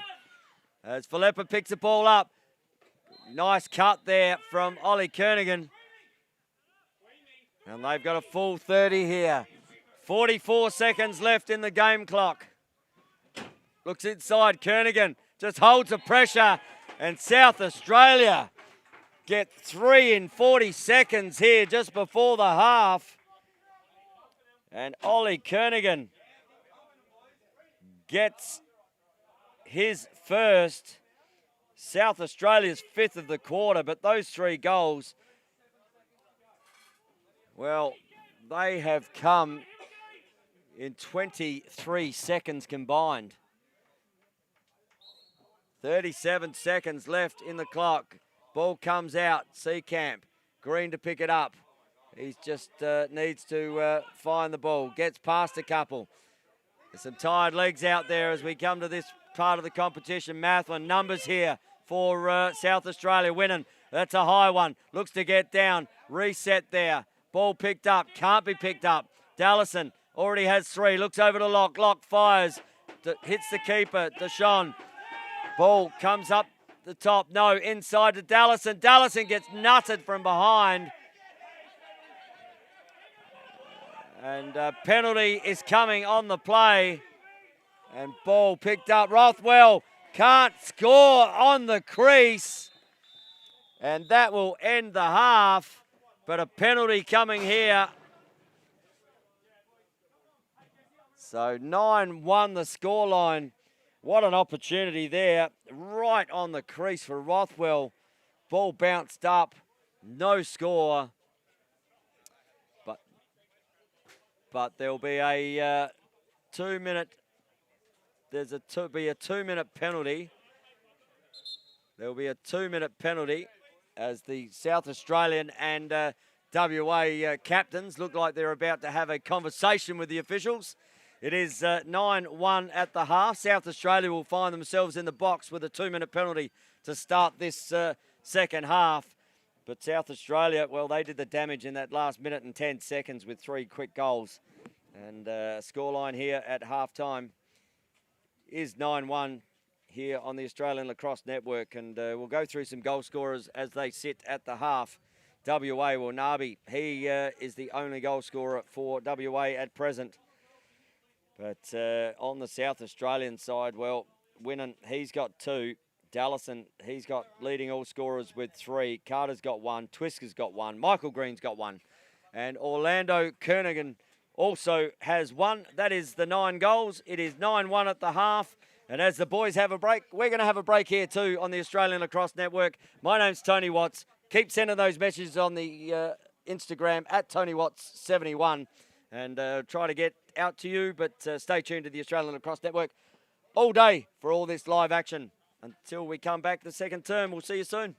As Falepa picks the ball up. Nice cut there from Ollie Kernaghan. And they've got a full 30 here. 44 seconds left in the game clock. Looks inside. Kernaghan just holds the pressure. And South Australia get 3 in 40 seconds here just before the half. And Ollie Kernaghan gets his first. South Australia's 5th of the quarter, but those 3 goals, well, they have come in 23 seconds combined. 37 seconds left in the clock. Ball comes out. Seacamp. Green to pick it up. He just needs to find the ball. Gets past a couple. There's some tired legs out there as we come to this part of the competition. Mathwin, numbers here for South Australia. Winning. That's a high one. Looks to get down. Reset there. Ball picked up. Can't be picked up. Dallison already has 3. Looks over to Locke. Locke fires. Hits the keeper. Deshawn. Ball comes up the top. No, inside to Dallison. Dallison gets nutted from behind. And penalty is coming on the play. And ball picked up. Rothwell can't score on the crease. And that will end the half. But a penalty coming here. So 9-1 the scoreline. What an opportunity there. Right on the crease for Rothwell. Ball bounced up. No score. But there'll be a 2-minute. There's a 2-minute penalty. There'll be a 2-minute penalty as the South Australian and WA captains look like they're about to have a conversation with the officials. It is 9-1 at the half. South Australia will find themselves in the box with a 2-minute penalty to start this second half. But South Australia, well, they did the damage in that last minute and 10 seconds with 3 quick goals. And scoreline here at halftime is 9-1 here on the Australian Lacrosse Network. And we'll go through some goal scorers as they sit at the half. WA, well, Nabi, he is the only goal scorer for WA at present. But on the South Australian side, well, Winnan, he's got 2. Dallison, he's got leading all scorers with 3. Carter's got 1. Twisker's got 1. Michael Green's got 1. And Orlando Kernaghan also has 1. That is the 9 goals. It is 9-1 at the half. And as the boys have a break, we're going to have a break here too on the Australian Lacrosse Network. My name's Tony Watts. Keep sending those messages on the Instagram at TonyWatts71 and try to get out to you. But stay tuned to the Australian Lacrosse Network all day for all this live action until we come back the second term. We'll see you soon.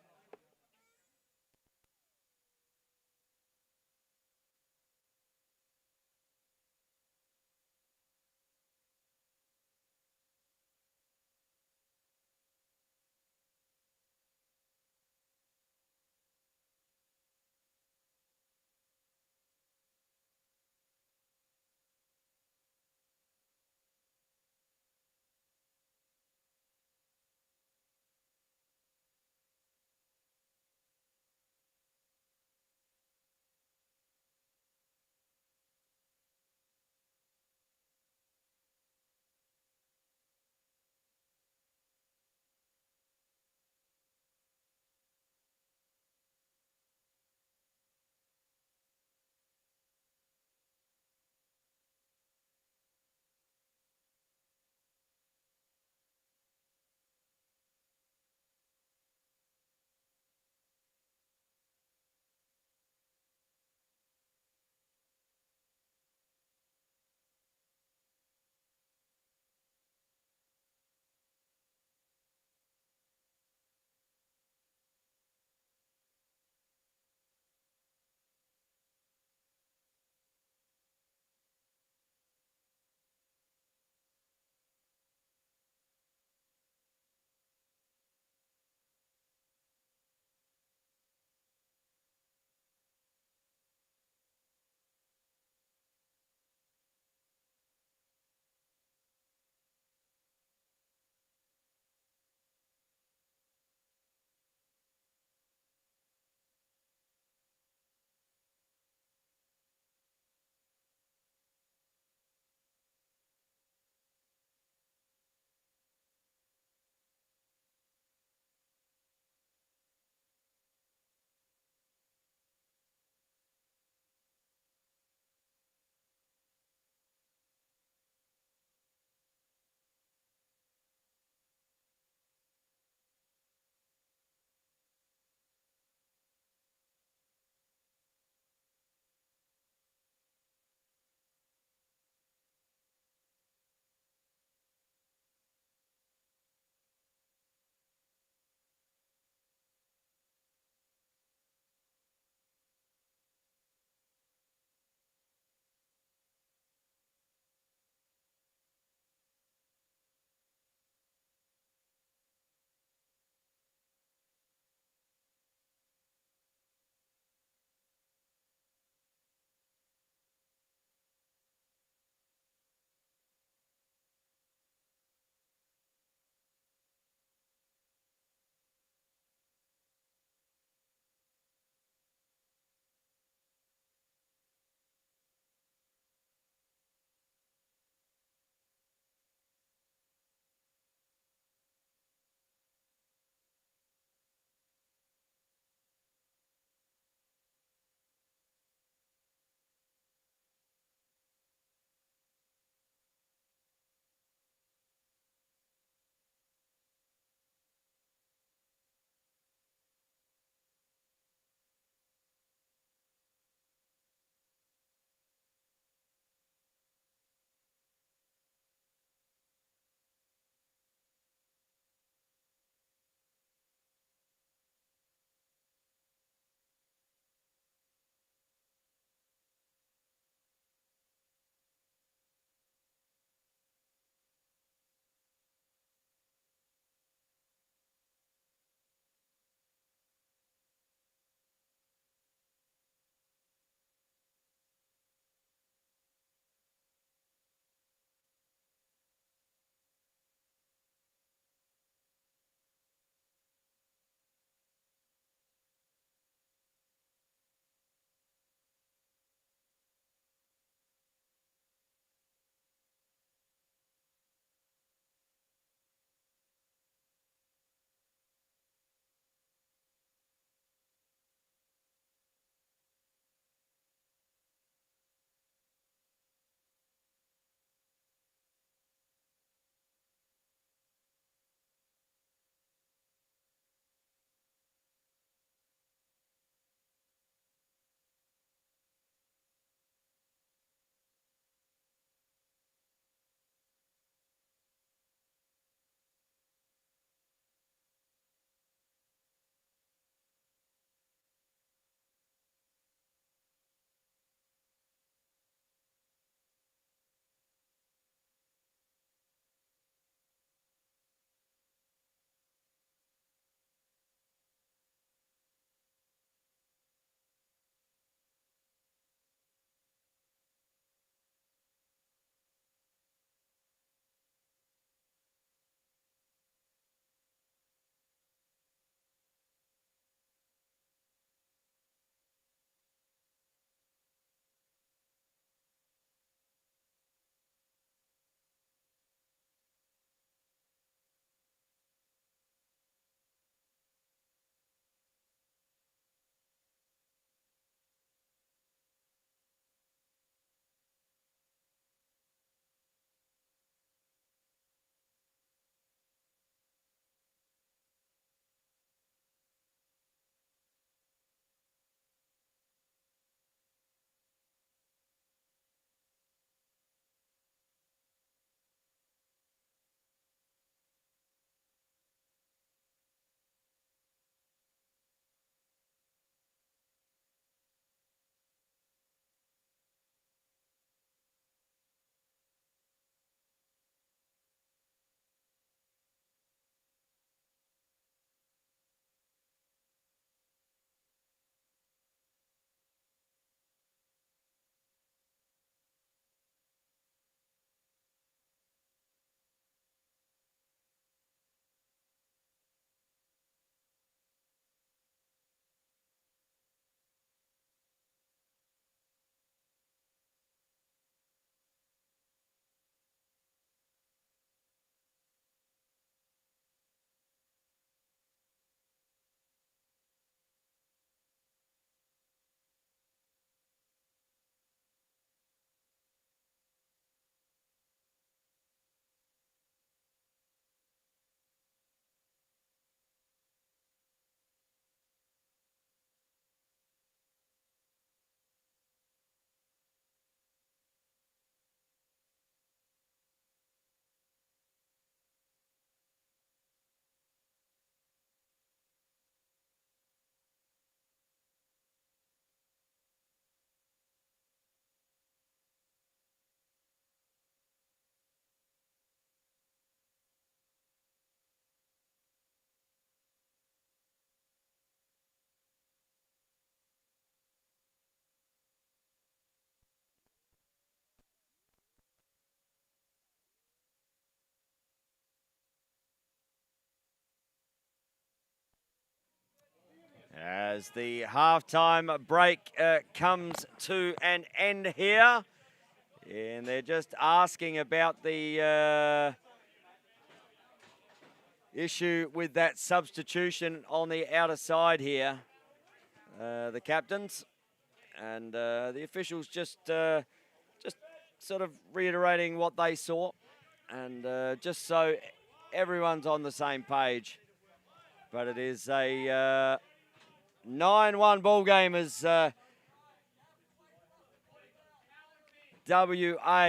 as the halftime break comes to an end here. And they're just asking about the issue with that substitution on the outer side here. The captains and the officials just sort of reiterating what they saw, and just so everyone's on the same page. But it is a 9-1 ball game as WA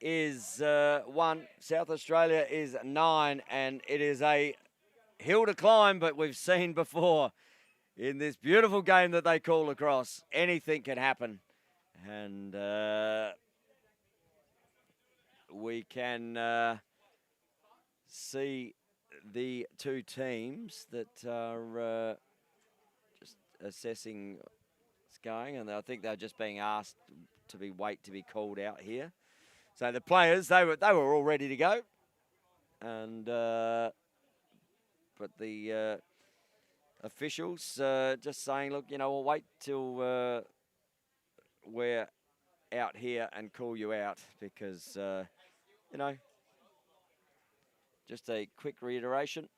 is 1, South Australia is 9, and it is a hill to climb, but we've seen before in this beautiful game that they call lacrosse, anything can happen. And we can see the two teams that are just assessing what's going, and I think they're just being asked to be called out here. So the players, they were all ready to go, and but the officials just saying, look, you know, we'll wait till we're out here and call you out, because you know, just a quick reiteration.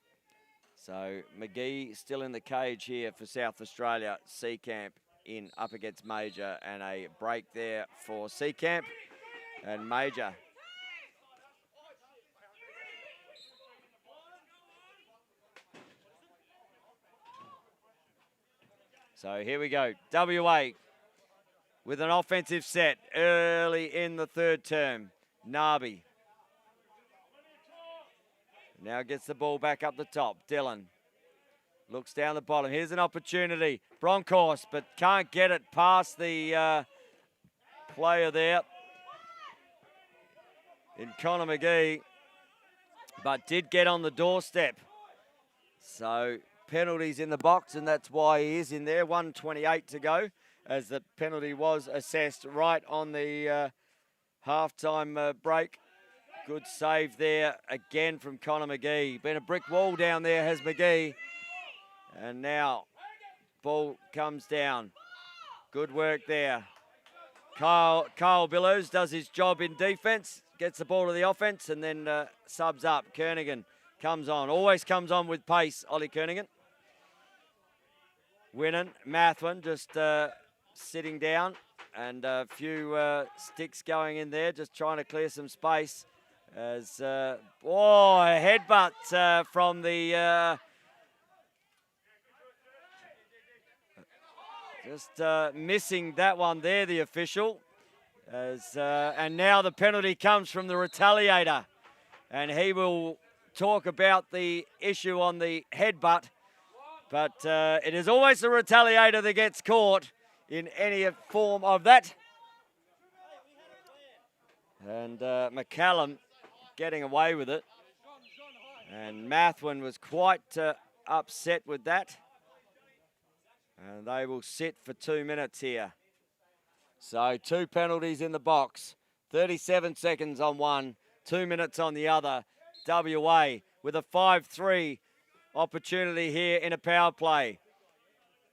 So McGee still in the cage here for South Australia. Seacamp in up against Major, and a break there for Seacamp and Major. So here we go. WA with an offensive set early in the third term. Nabi now gets the ball back up the top. Dylan looks down the bottom. Here's an opportunity. Bronkhorst, but can't get it past the player there in Connor McGee, but did get on the doorstep. So penalties in the box, and that's why he is in there. 1:28 to go, as the penalty was assessed right on the halftime break. Good save there again from Connor McGee. Been a brick wall down there, has McGee. And now ball comes down. Good work there. Kyle Billows does his job in defense, gets the ball to the offense, and then subs up. Kernigan comes on. Always comes on with pace, Ollie Kernigan. Winnan, Mathwin just sitting down, and a few sticks going in there, just trying to clear some space. As a headbutt from the just missing that one there, the official. And now the penalty comes from the retaliator, and he will talk about the issue on the headbutt. But it is always the retaliator that gets caught in any form of that. And McCallum getting away with it. And Mathwin was quite upset with that. And they will sit for 2 minutes here. So 2 penalties in the box. 37 seconds on one, 2 minutes on the other. WA with a 5-3 opportunity here in a power play.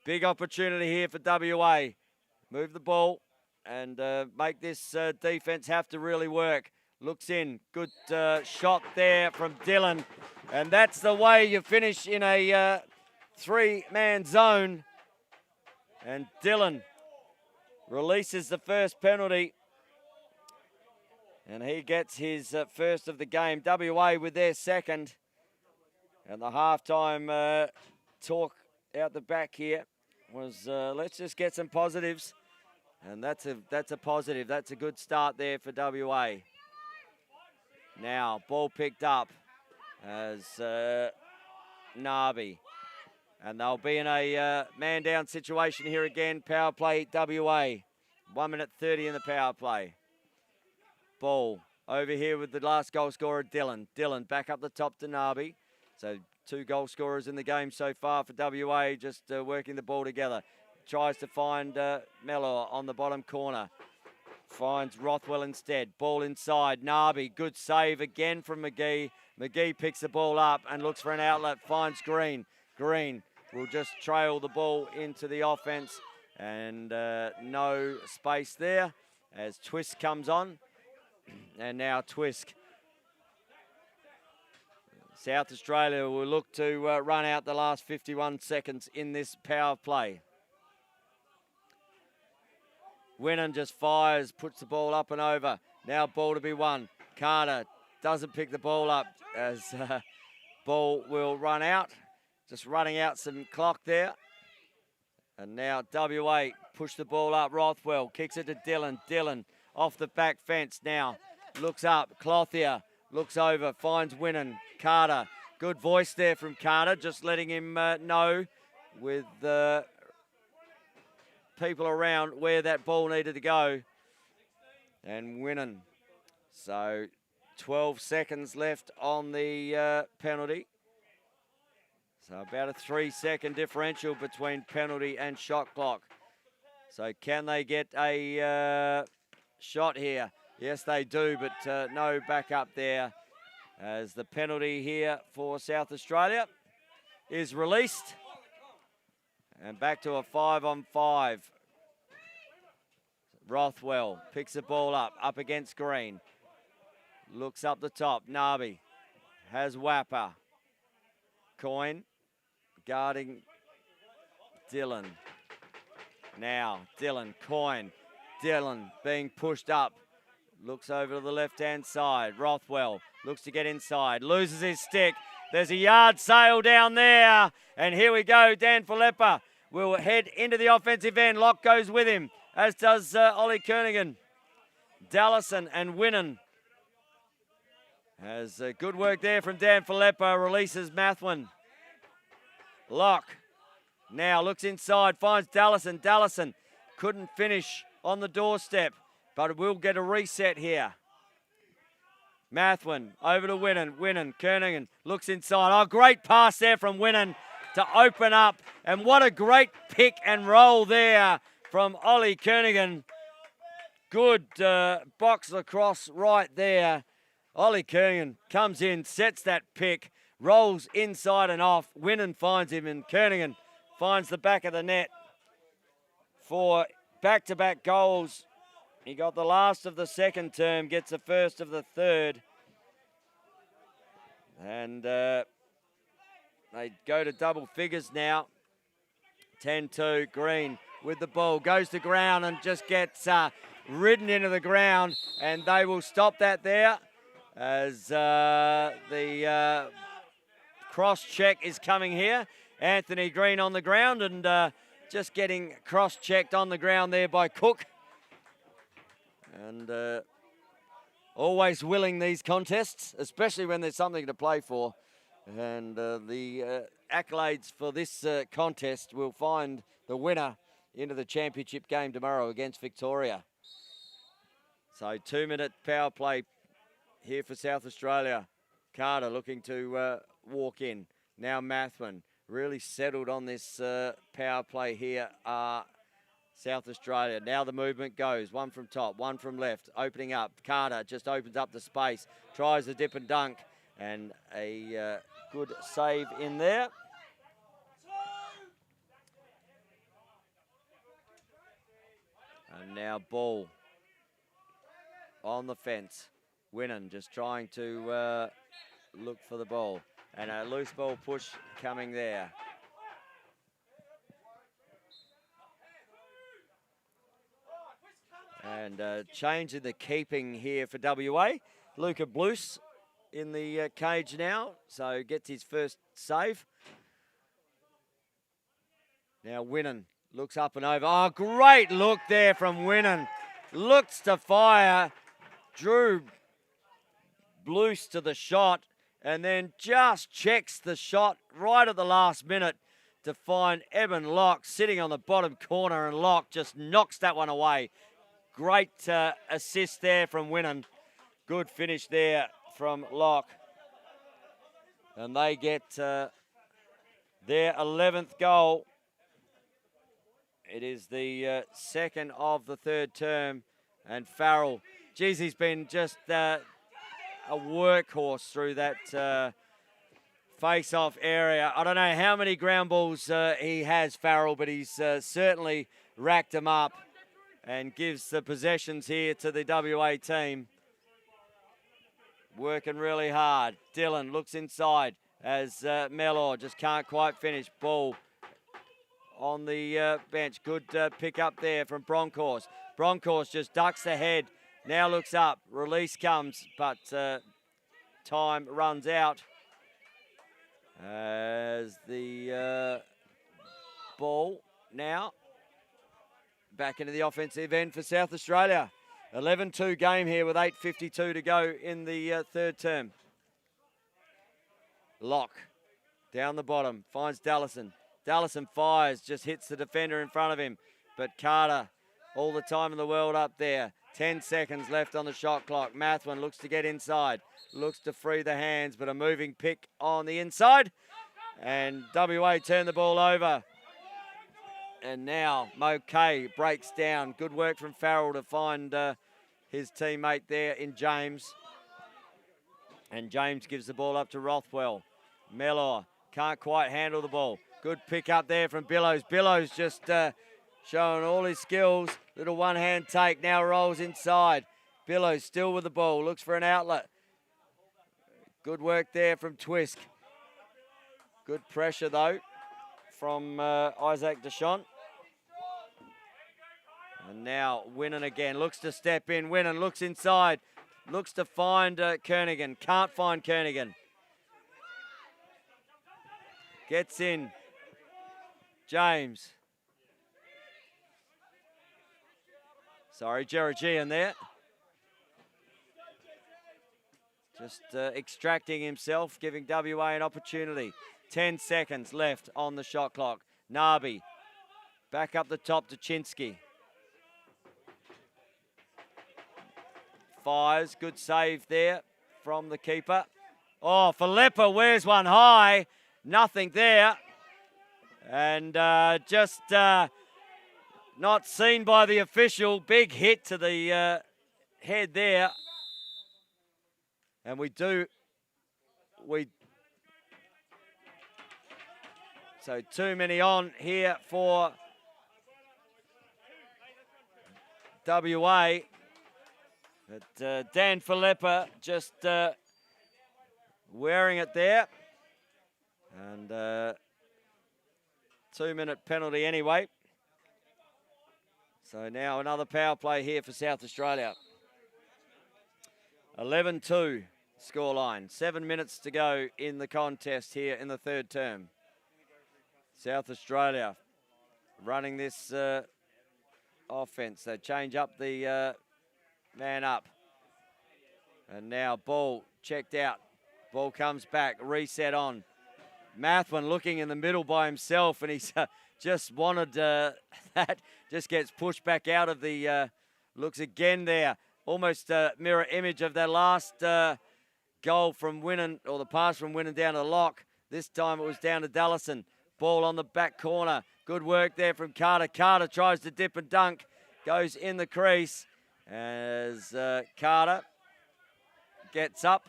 Big opportunity here for WA. Move the ball and make this defense have to really work. Looks in. Good shot there from Dylan. And that's the way you finish in a 3-man zone. And Dylan releases the first penalty. And he gets his first of the game. WA with their second. And the halftime talk out the back here was, let's just get some positives. And that's a positive. That's a good start there for WA. Now, ball picked up as Nabi. And they'll be in a man-down situation here again. Power play, WA. 1:30 in the power play. Ball over here with the last goal scorer, Dylan. Dylan back up the top to Nabi. So 2 goal scorers in the game so far for WA, just working the ball together. Tries to find Mellor on the bottom corner. Finds Rothwell instead. Ball inside. Nabi. Good save again from McGee. McGee picks the ball up and looks for an outlet. Finds Green. Green will just trail the ball into the offense, and no space there as Twisk comes on. And now Twisk. South Australia will look to run out the last 51 seconds in this power play. Winnan just fires, puts the ball up and over. Now ball to be won. Carter doesn't pick the ball up as ball will run out. Just running out some clock there. And now WA push the ball up. Rothwell kicks it to Dillon. Dillon off the back fence now. Looks up. Clothier looks over. Finds Winnan. Carter. Good voice there from Carter. Just letting him know with people around where that ball needed to go. And Winnan. So 12 seconds left on the penalty. So about a 3-second differential between penalty and shot clock. So can they get a shot here? Yes, they do, but no backup there as the penalty here for South Australia is released. And back to a 5-on-5. Rothwell picks the ball up against Green. Looks up the top. Nabi has Wapper. Coyne guarding Dillon. Now Dillon, Coyne. Dillon being pushed up. Looks over to the left-hand side. Rothwell looks to get inside. Loses his stick. There's a yard sale down there. And here we go. Dan Filippa will head into the offensive end. Locke goes with him, as does Ollie Kernigan. Dallison and Winnan. Has good work there from Dan Filippa. Releases Mathwin. Locke now looks inside, finds Dallison. Dallison couldn't finish on the doorstep, but we'll get a reset here. Mathwin over to Winnan. Winnan, Kernigan looks inside. Oh, great pass there from Winnan to open up. And what a great pick and roll there from Ollie Kernigan. Good box lacrosse right there. Ollie Kernigan comes in, sets that pick, rolls inside and off. Winnan finds him, and Kernigan finds the back of the net for back-to-back goals. He got the last of the second term, gets the first of the third. And they go to double figures now. 10-2, Green with the ball, goes to ground and just gets ridden into the ground, and they will stop that there as the cross-check is coming here. Anthony Green on the ground and just getting cross-checked on the ground there by Cook. And always willing these contests, especially when there's something to play for. And the accolades for this contest will find the winner into the championship game tomorrow against Victoria. So 2-minute power play here for South Australia. Carter looking to walk in. Now Mathwin really settled on this power play here. South Australia. Now the movement goes. One from top, one from left. Opening up. Carter just opens up the space. Tries the dip and dunk. And a good save in there. And now ball on the fence. Winnan just trying to look for the ball. And a loose ball push coming there. And change in the keeping here for WA. Luca Blues in the cage now, so gets his first save. Now Winnan looks up and over. Oh, great look there from Winnan. Looks to fire. Drew Blues to the shot and then just checks the shot right at the last minute to find Eben Locke sitting on the bottom corner, and Locke just knocks that one away. Great assist there from Winnan. Good finish there from Locke. And they get their 11th goal. It is the second of the third term. And Farrell, geez, he's been just a workhorse through that face-off area. I don't know how many ground balls he has, Farrell, but he's certainly racked them up and gives the possessions here to the WA team. Working really hard. Dylan looks inside as Mellor just can't quite finish. Ball on the bench. Good pick up there from Bronkhorst. Bronkhorst just ducks ahead. Now looks up. Release comes, but time runs out as the ball now back into the offensive end for South Australia. 11-2 game here with 8:52 to go in the third term. Lock down the bottom, finds Dallison. Dallison fires, just hits the defender in front of him. But Carter, all the time in the world up there. 10 seconds left on the shot clock. Mathwin looks to get inside, looks to free the hands, but a moving pick on the inside. And WA turn the ball over. And now Mo Kay breaks down. Good work from Farrell to find his teammate there in James. And James gives the ball up to Rothwell. Mellor can't quite handle the ball. Good pick up there from Billows. Billows just showing all his skills. Little one-hand take, now rolls inside. Billows still with the ball, looks for an outlet. Good work there from Twisk. Good pressure though from Isaac Deschamps. And now Winnan again, looks to step in. Winnan looks inside, looks to find Kernigan. Can't find Kernigan. Gets in. James. Sorry, Georgian there. Just extracting himself, giving WA an opportunity. 10 seconds left on the shot clock. Nabi back up the top to Chinsky. Fires, good save there from the keeper. Oh, Filippa wears one high. Nothing there. And just not seen by the official. Big hit to the head there. And so too many on here for WA. But Dan Filippa just wearing it there. And 2-minute penalty anyway. So now another power play here for South Australia. 11-2 scoreline. 7 minutes to go in the contest here in the third term. South Australia running this offense. They change up the man up. And now ball checked out. Ball comes back, reset on. Mathwin looking in the middle by himself, and he's just wanted that. Just gets pushed back out of the looks again there. Almost a mirror image of that last goal from Winnan, or the pass from Winnan down to the lock. This time it was down to Dallison. Ball on the back corner. Good work there from Carter. Carter tries to dip and dunk. Goes in the crease as Carter gets up.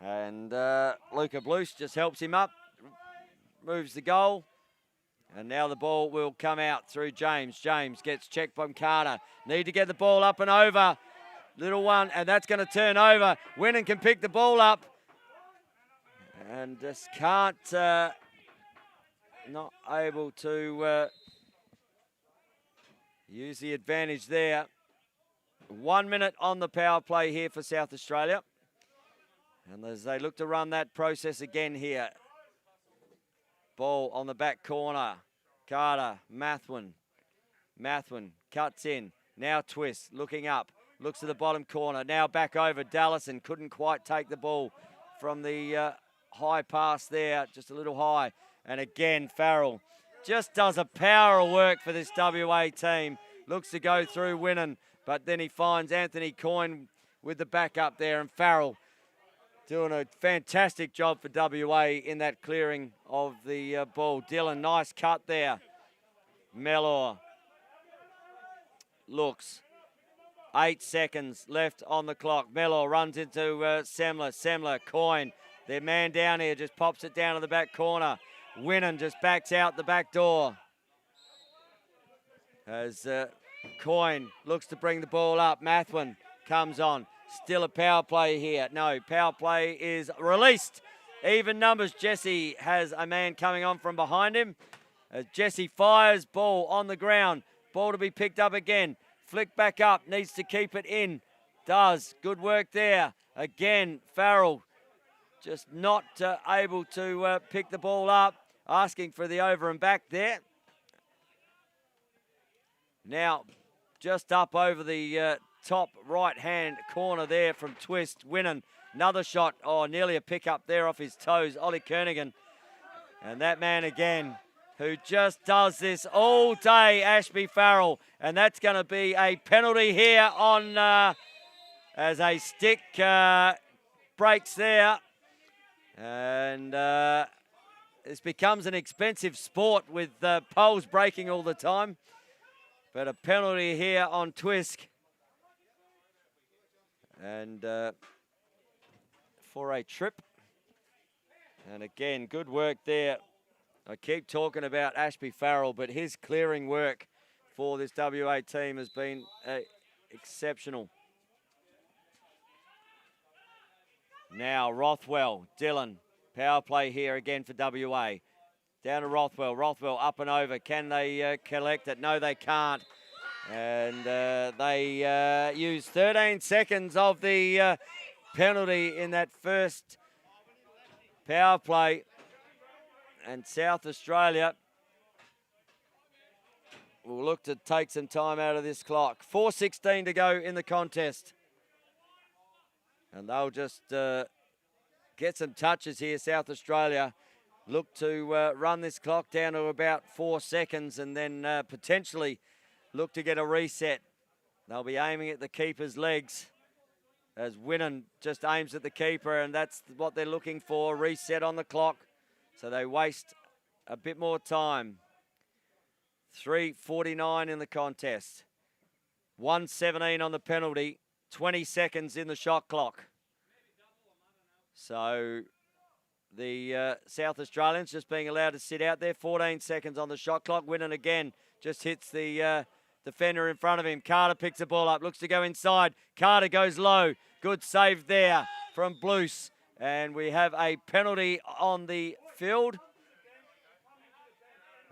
And Luca Blues just helps him up. Moves the goal. And now the ball will come out through James. James gets checked by Carter. Need to get the ball up and over. Little one, and that's going to turn over. Winnan can pick the ball up. And just can't, not able to use the advantage there. 1 minute on the power play here for South Australia. And as they look to run that process again here. Ball on the back corner. Carter, Mathwin. Mathwin cuts in. Now Twist, looking up. Looks to the bottom corner. Now back over. Dallison couldn't quite take the ball from the high pass there. Just a little high. And again, Farrell just does a power of work for this WA team. Looks to go through Winnan, but then he finds Anthony Coyne with the backup there. And Farrell doing a fantastic job for WA in that clearing of the ball. Dylan, nice cut there. Mellor looks. 8 seconds left on the clock. Mellor runs into Semler. Semler, Coyne their man down here, just pops it down to the back corner. Winnan just backs out the back door. As Coyne looks to bring the ball up. Mathwin comes on. Still a power play here. No, power play is released. Even numbers. Jesse has a man coming on from behind him. As Jesse fires, ball on the ground. Ball to be picked up again. Flick back up. Needs to keep it in. Does. Good work there. Again, Farrell just not able to pick the ball up. Asking for the over and back there. Now, just up over the top right-hand corner there from Twist. Winnan. Another shot. Oh, nearly a pick up there off his toes. Ollie Kernigan. And that man again, who just does this all day, Ashby Farrell. And that's going to be a penalty here on as a stick breaks there. And this becomes an expensive sport with poles breaking all the time. But a penalty here on Twisk. And for a trip. And again, good work there. I keep talking about Ashby Farrell, but his clearing work for this WA team has been exceptional. Now Rothwell, Dillon, power play here again for WA. Down to Rothwell. Rothwell up and over. Can they collect it? No, they can't. And they use 13 seconds of the penalty in that first power play. And South Australia will look to take some time out of this clock. 4:16 to go in the contest. And they'll just get some touches here, South Australia. Look to run this clock down to about 4 seconds and then potentially look to get a reset. They'll be aiming at the keeper's legs as Winnan just aims at the keeper, and that's what they're looking for, reset on the clock. So they waste a bit more time. 3:49 in the contest. 1:17 on the penalty. 20 seconds in the shot clock. So the South Australians just being allowed to sit out there. 14 seconds on the shot clock. Winnan again just hits the defender in front of him. Carter picks the ball up, looks to go inside. Carter goes low. Good save there from Blues. And we have a penalty on the field.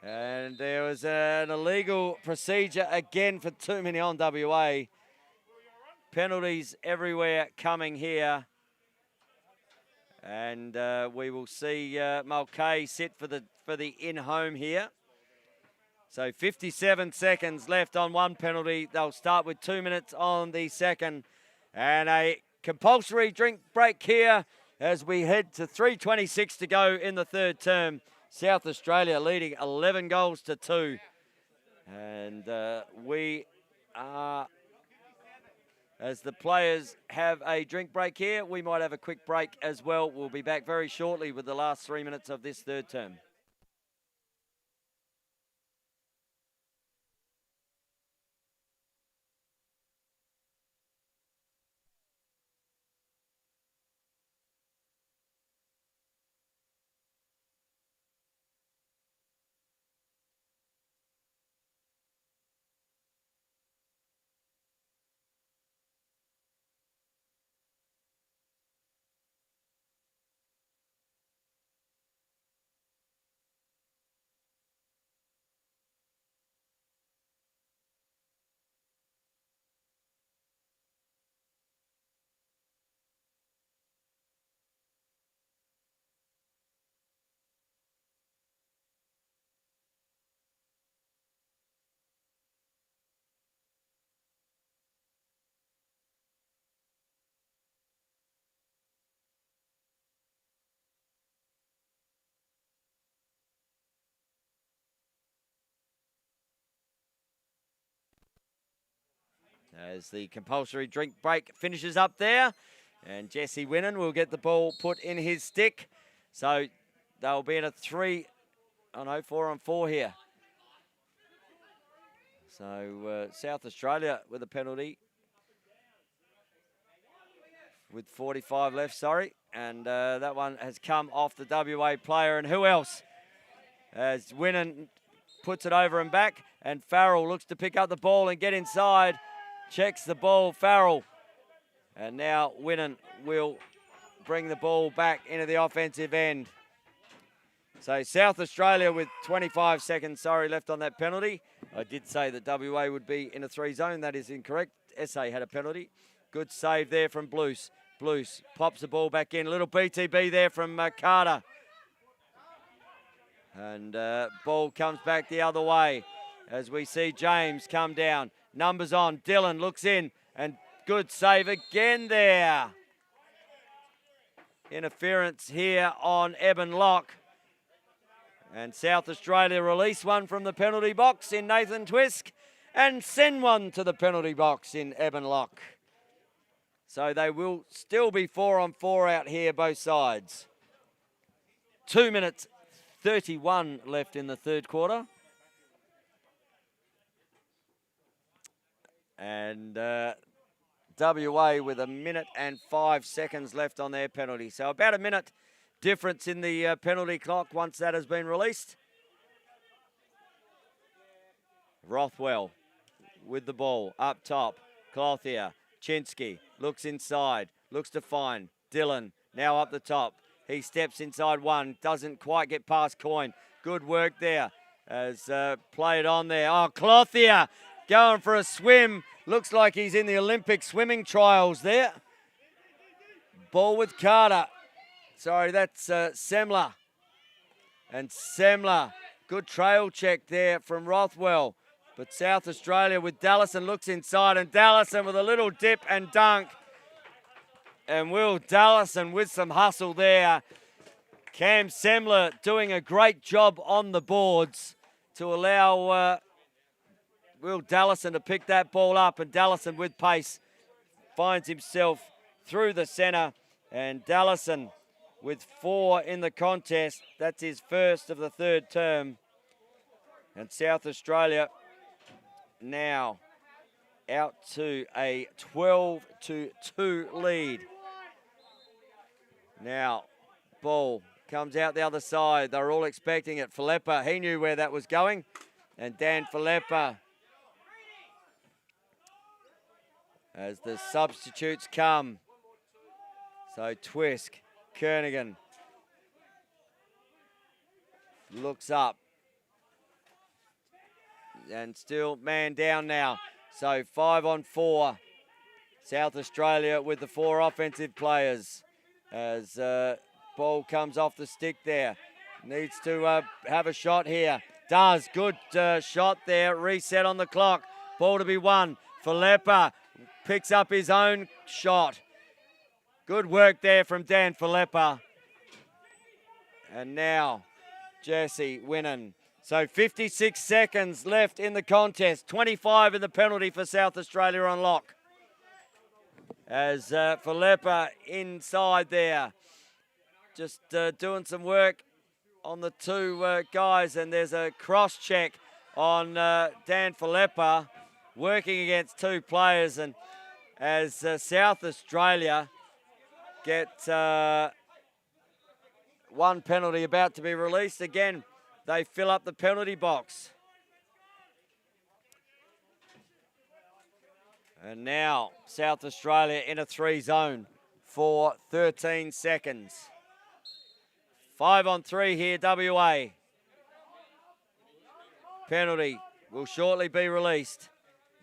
And there was an illegal procedure again for 2 minutes on WA. Penalties everywhere coming here. And we will see Mulcahy sit for the in-home here. So 57 seconds left on one penalty. They'll start with 2 minutes on the second. And a compulsory drink break here as we head to 3:26 to go in the third term. South Australia leading 11 goals to 2. And we are, as the players have a drink break here, we might have a quick break as well. We'll be back very shortly with the last 3 minutes of this third term. As the compulsory drink break finishes up there. And Jesse Winnan will get the ball put in his stick. So they'll be in a 4-on-4 here. So South Australia with a penalty. With 45 left, sorry. And that one has come off the WA player. And who else? As Winnan puts it over and back. And Farrell looks to pick up the ball and get inside. Checks the ball, Farrell. And now Winnan will bring the ball back into the offensive end. So South Australia with 25 seconds, left on that penalty. I did say that WA would be in a 3 zone. That is incorrect. SA had a penalty. Good save there from Blues. Blues pops the ball back in. A little BTB there from Carter. And ball comes back the other way as we see James come down. Numbers on. Dylan looks in and good save again there. Interference here on Eben Lock. And South Australia release one from the penalty box in Nathan Twisk and send one to the penalty box in Eben Lock. So they will still be 4-on-4 out here, both sides. 2 minutes 31 left in the third quarter. And WA with 1 minute and 5 seconds left on their penalty. So about a minute difference in the penalty clock once that has been released. Rothwell with the ball up top. Clothier, Chinsky looks inside, looks to find Dylan now up the top. He steps inside one, doesn't quite get past Coyne. Good work there as played on there. Oh, Clothier going for a swim. Looks like he's in the Olympic swimming trials there. Ball with Carter. Sorry, that's Semler. And Semler, good trail check there from Rothwell. But South Australia with Dallison looks inside, and Dallison with a little dip and dunk. And Will Dallison with some hustle there. Cam Semler doing a great job on the boards to allow Will Dallison to pick that ball up. And Dallison with pace finds himself through the centre. And Dallison with 4 in the contest. That's his first of the third term. And South Australia now out to a 12-2 lead. Now, ball comes out the other side. They're all expecting it. Filippa, he knew where that was going. And Dan Filippa, as the substitutes come. So Twisk, Kernaghan looks up. And still man down now. So 5-on-4. South Australia with the 4 offensive players. As ball comes off the stick there. Needs to have a shot here. Does. Good shot there. Reset on the clock. Ball to be won. Filippa picks up his own shot. Good work there from Dan Filippa. And now Jesse Winnan. So 56 seconds left in the contest. 25 in the penalty for South Australia on lock. As Filippa inside there. Just doing some work on the 2 guys. And there's a cross check on Dan Filippa. Working against 2 players. And as South Australia get 1 penalty about to be released again, they fill up the penalty box. And now South Australia in a 3 zone for 13 seconds. 5-on-3 here, WA. Penalty will shortly be released.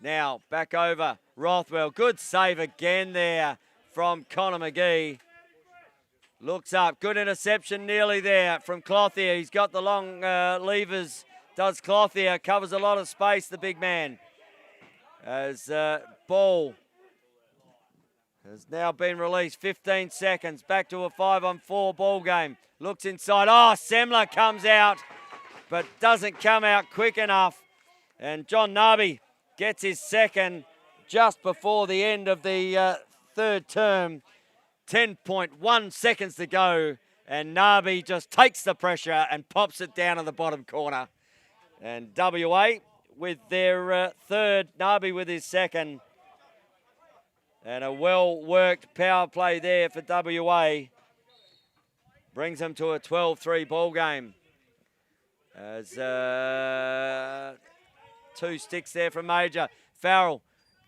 Now back over Rothwell. Good save again there from Connor McGee. Looks up. Good interception nearly there from Clothier. He's got the long levers. Does Clothier. Covers a lot of space, the big man. As ball has now been released. 15 seconds. Back to a 5-on-4 ball game. Looks inside. Oh, Semler comes out, but doesn't come out quick enough. And John Nabi gets his second just before the end of the third term. 10.1 seconds to go, and Nabi just takes the pressure and pops it down in the bottom corner. And WA with their third, Nabi with his second. And a well-worked power play there for WA. brings them to a 12-3 ball game. As 2 sticks there from Major. Farrell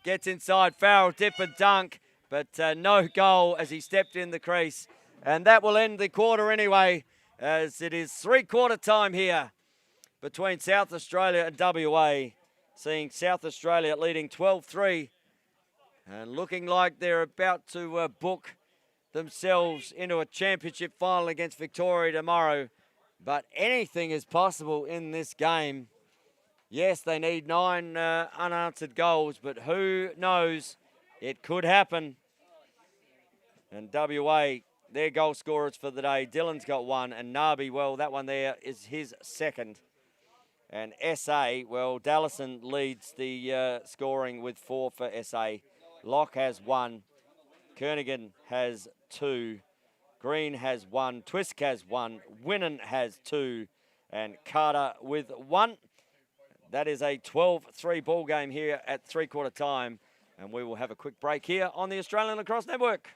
gets inside. Farrell dip and dunk, but no goal as he stepped in the crease. And that will end the quarter anyway, as it is 3-quarter time here between South Australia and WA, seeing South Australia leading 12-3 and looking like they're about to book themselves into a championship final against Victoria tomorrow. But anything is possible in this game. Yes, they need 9 unanswered goals, but who knows? It could happen. And WA, their goal scorers for the day, Dylan's got 1, and Nabi, well, that one there is his second. And SA, well, Dallison leads the scoring with 4 for SA. Locke has 1. Kernigan has 2. Green has 1. Twisk has 1. Winnan has 2. And Carter with 1. That is a 12-3 ball game here at 3-quarter time. And we will have a quick break here on the Australian Lacrosse Network.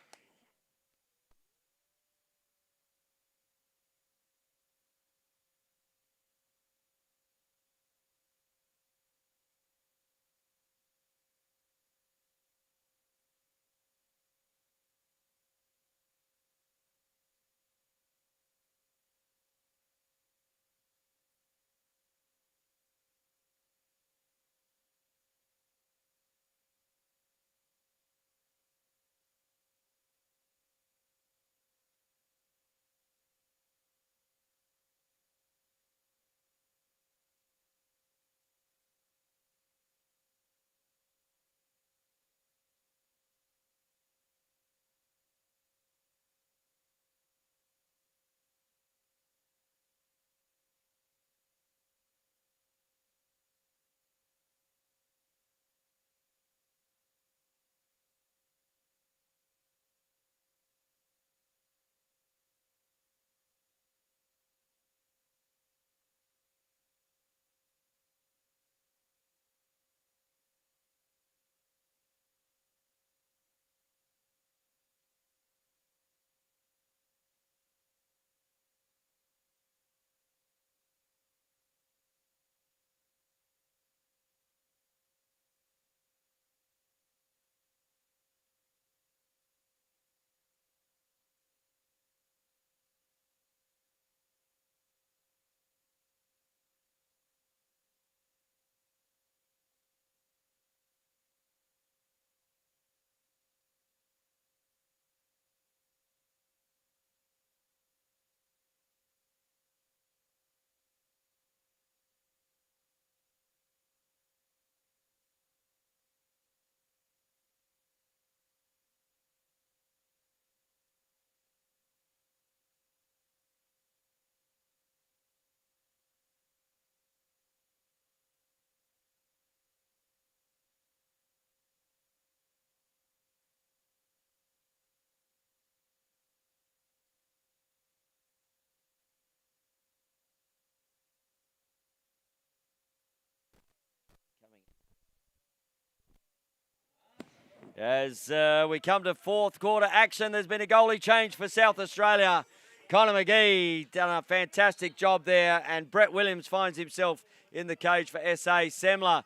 As we come to 4th quarter action, there's been a goalie change for South Australia. Connor McGee done a fantastic job there, and Brett Williams finds himself in the cage for SA. Semler,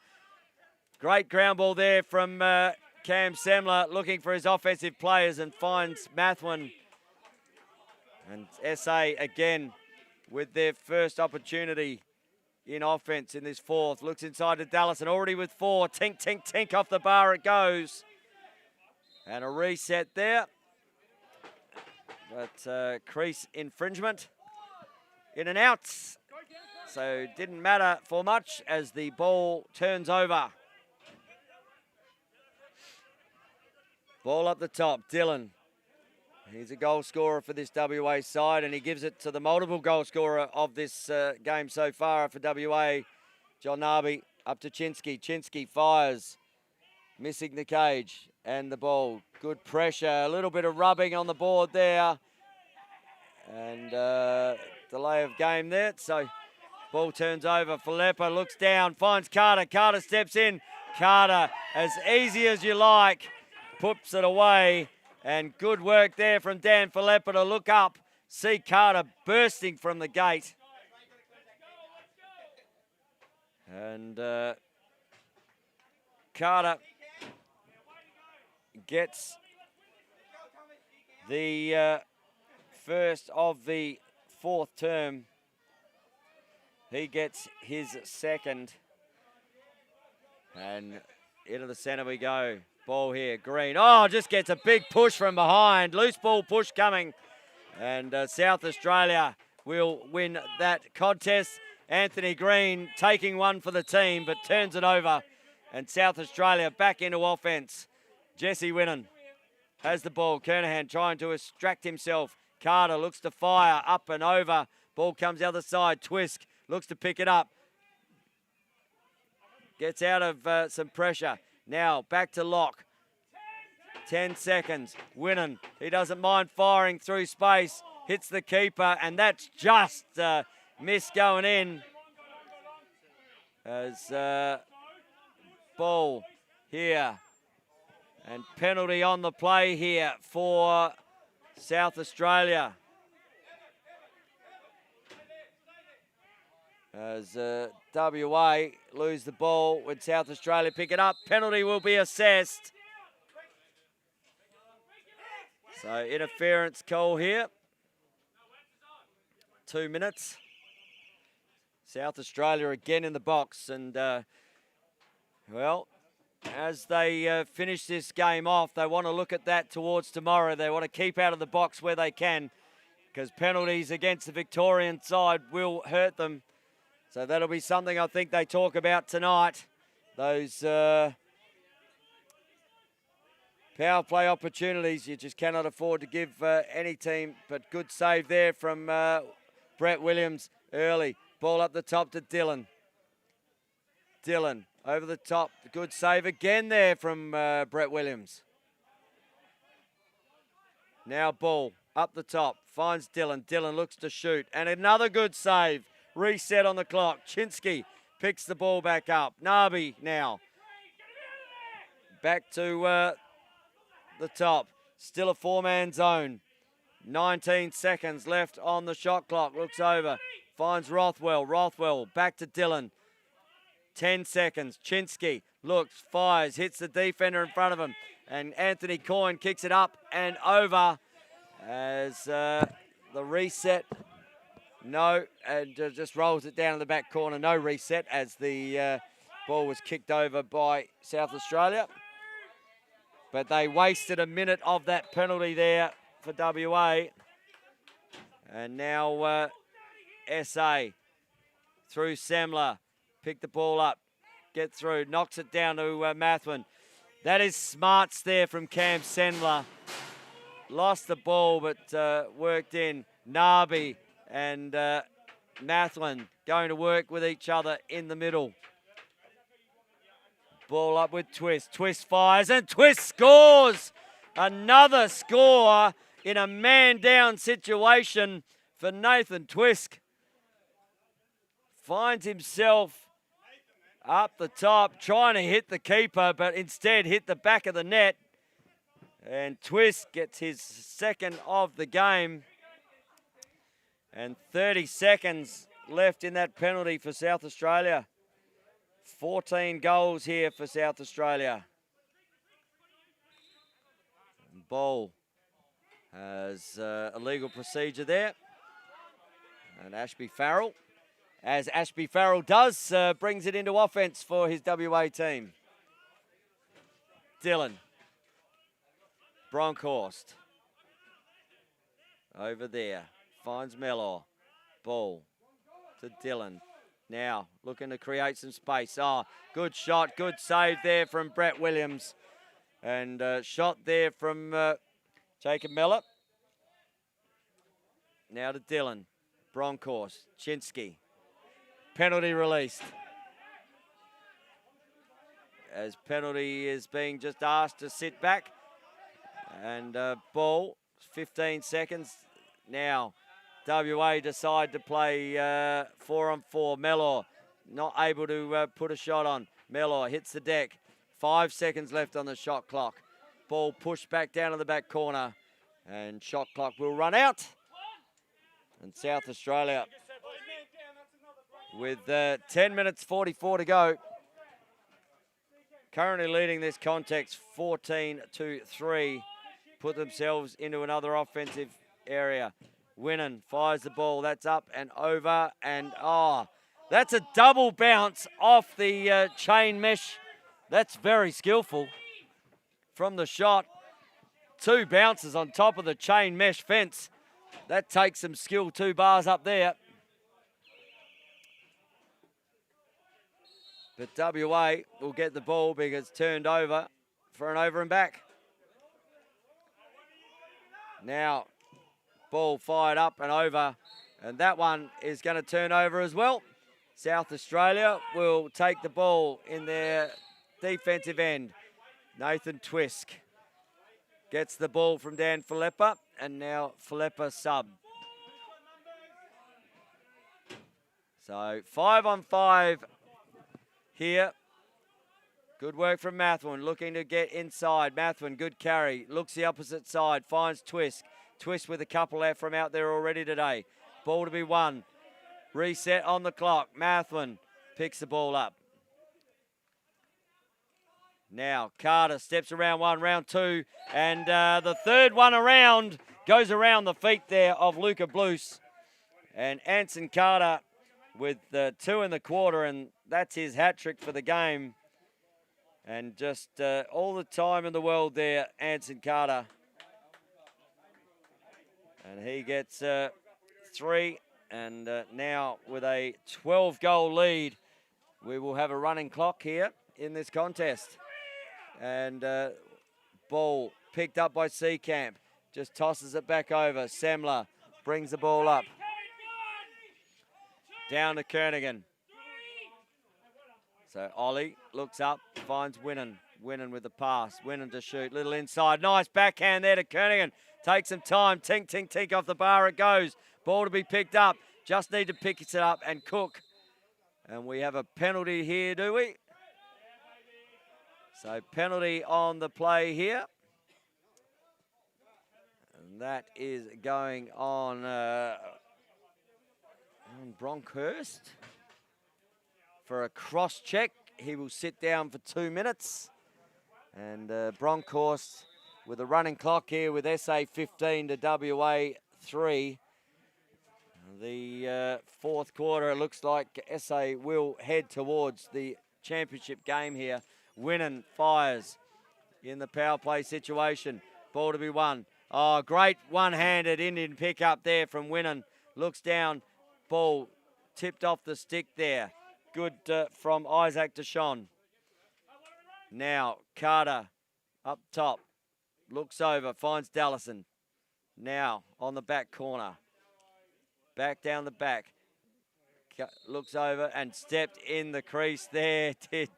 great ground ball there from Cam Semler, looking for his offensive players and finds Mathwin. And SA again with their first opportunity in offense in this 4th. Looks inside to Dallas and already with 4. Tink, tink, tink off the bar it goes. And a reset there. But crease infringement. In and out. So didn't matter for much as the ball turns over. Ball up the top, Dylan. He's a goal scorer for this WA side, and he gives it to the multiple goal scorer of this game so far for WA, John Narby, up to Chinsky. Chinsky fires, missing the cage and the ball. Good pressure, a little bit of rubbing on the board there. And delay of game there. So ball turns over. Filippa looks down, finds Carter. Carter steps in. Carter, as easy as you like, puts it away. And good work there from Dan Filippa to look up, see Carter bursting from the gate. And Carter gets the first of the fourth term. He gets his second. And into the centre we go. Ball here, Green. Oh, just gets a big push from behind. Loose ball push coming. And South Australia will win that contest. Anthony Green taking one for the team, but turns it over. And South Australia back into offense. Jesse Winnan has the ball. Kernahan trying to extract himself. Carter looks to fire up and over. Ball comes the other side. Twisk looks to pick it up. Gets out of some pressure. Now back to Locke. 10 seconds. Winnan, he doesn't mind firing through space. Hits the keeper, and that's just miss going in. As ball here. And penalty on the play here for South Australia. As WA lose the ball when South Australia pick it up. Penalty will be assessed. So interference call here. 2 minutes. South Australia again in the box. And, well, as they finish this game off, they want to look at that towards tomorrow. They want to keep out of the box where they can, because penalties against the Victorian side will hurt them. So that'll be something I think they talk about tonight. Those power play opportunities you just cannot afford to give any team. But good save there from Brett Williams early. Ball up the top to Dillon. Dillon over the top. Good save again there from Brett Williams. Now ball up the top. Finds Dillon. Dillon looks to shoot. And another good save. Reset on the clock. Chinsky picks the ball back up. Nabi now. Back to the top. Still a four-man zone. 19 seconds left on the shot clock. Looks over. Finds Rothwell. Rothwell back to Dillon. 10 seconds. Chinsky looks, fires, hits the defender in front of him. And Anthony Coyne kicks it up and over as the reset. No, and just rolls it down in the back corner. No reset as the ball was kicked over by South Australia. But they wasted a minute of that penalty there for WA. And now SA through Semler. Pick the ball up. Get through. Knocks it down to Mathwin. That is smarts there from Cam Semler. Lost the ball but worked in. Nabi and Mathwin going to work with each other in the middle. Ball up with Twist. Twist fires and Twist scores. Another score in a man-down situation for Nathan Twisk. Finds himself up the top, trying to hit the keeper, but instead hit the back of the net. And Twist gets his second of the game. And 30 seconds left in that penalty for South Australia. 14 goals here for South Australia. Ball has a legal procedure there. And Ashby Farrell, as Ashby Farrell does, brings it into offense for his WA team. Dillon. Bronkhorst. Over there. Finds Mellor. Ball to Dillon. Now looking to create some space. Oh, good shot. Good save there from Brett Williams. And shot there from Jacob Mellor. Now to Dillon. Bronkhorst. Chinsky. Penalty released. As penalty is being just asked to sit back. And ball, 15 seconds. Now, WA decide to play 4-on-4. Mellor not able to put a shot on. Mellor hits the deck. 5 seconds left on the shot clock. Ball pushed back down to the back corner. And shot clock will run out. And South Australia with 10 minutes 44 to go. Currently leading this contest 14-3. Put themselves into another offensive area. Winnan fires the ball. That's up and over. And that's a double bounce off the chain mesh. That's very skillful from the shot. 2 bounces on top of the chain mesh fence. That takes some skill, 2 bars up there. But WA will get the ball because it's turned over for an over and back. Now, ball fired up and over, and that one is going to turn over as well. South Australia will take the ball in their defensive end. Nathan Twisk gets the ball from Dan Filippa, and now Filippa sub. So 5-on-5 here. Good work from Mathwin, looking to get inside. Mathwin, good carry, looks the opposite side, finds Twisk. Twisk with a couple left from out there already today. Ball to be won. Reset on the clock. Mathwin picks the ball up. Now Carter steps around one, round 2, and the third one around goes around the feet there of Luca Blues. And Anson Carter with 2 in the quarter, and that's his hat trick for the game. And just all the time in the world there, Anson Carter. And he gets 3, and now with a 12-goal lead, we will have a running clock here in this contest. And ball picked up by Seacamp, just tosses it back over. Semler brings the ball up. Down to Kernigan. So Ollie looks up, finds Winnan. Winnan with the pass. Winnan to shoot. Little inside. Nice backhand there to Kernigan. Takes some time. Tink, tink, tink off the bar it goes. Ball to be picked up. Just need to pick it up and cook. And we have a penalty here, do we? So penalty on the play here. And that is going on Bronkhurst for a cross check. He will sit down for 2 minutes. And Bronkhurst with a running clock here with SA 15 to WA 3. The fourth quarter, it looks like SA will head towards the championship game here. Winnan fires in the power play situation. Ball to be won. Oh, great one-handed Indian pickup there from Winnan. Looks down. Ball tipped off the stick there. Good from Isaac Deshawn. Now Carter up top. Looks over, finds Dallison. Now on the back corner. Back down the back. Looks over and stepped in the crease there. Did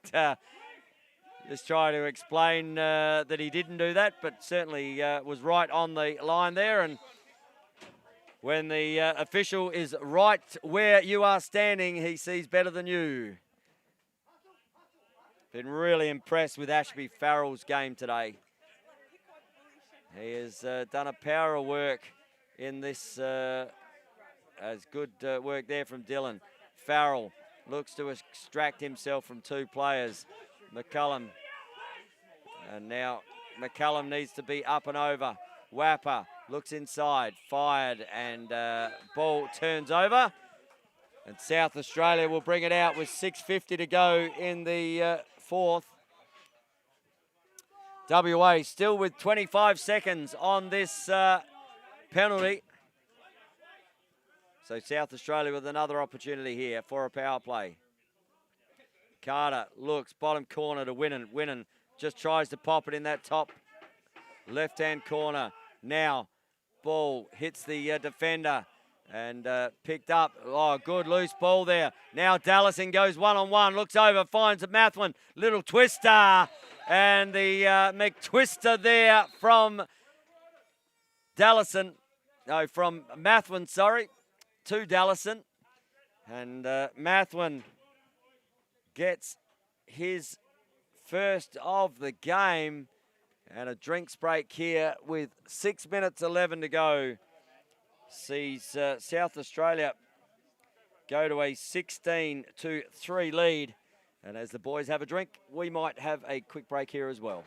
just try to explain that he didn't do that, but certainly was right on the line there. And when the official is right where you are standing, he sees better than you. Been really impressed with Ashby Farrell's game today. He has done a power of work in this, as good work there from Dylan. Farrell looks to extract himself from 2 players. McCullum. And now McCullum needs to be up and over. Wapper looks inside, fired, and ball turns over. And South Australia will bring it out with 6:50 to go in the fourth. WA still with 25 seconds on this penalty. So South Australia with another opportunity here for a power play. Carter looks, bottom corner to Winnan. Winnan just tries to pop it in that top left-hand corner. Now, ball hits the defender and picked up. Oh, good loose ball there. Now Dallison goes one-on-one, looks over, finds Mathwin. Little twister. And the McTwister there from Dallison. No, from Mathwin, sorry, to Dallison. And Mathwin gets his first of the game, and a drinks break here with 6 minutes 11 to go sees South Australia go to a 16-3 lead. And as the boys have a drink, we might have a quick break here as well.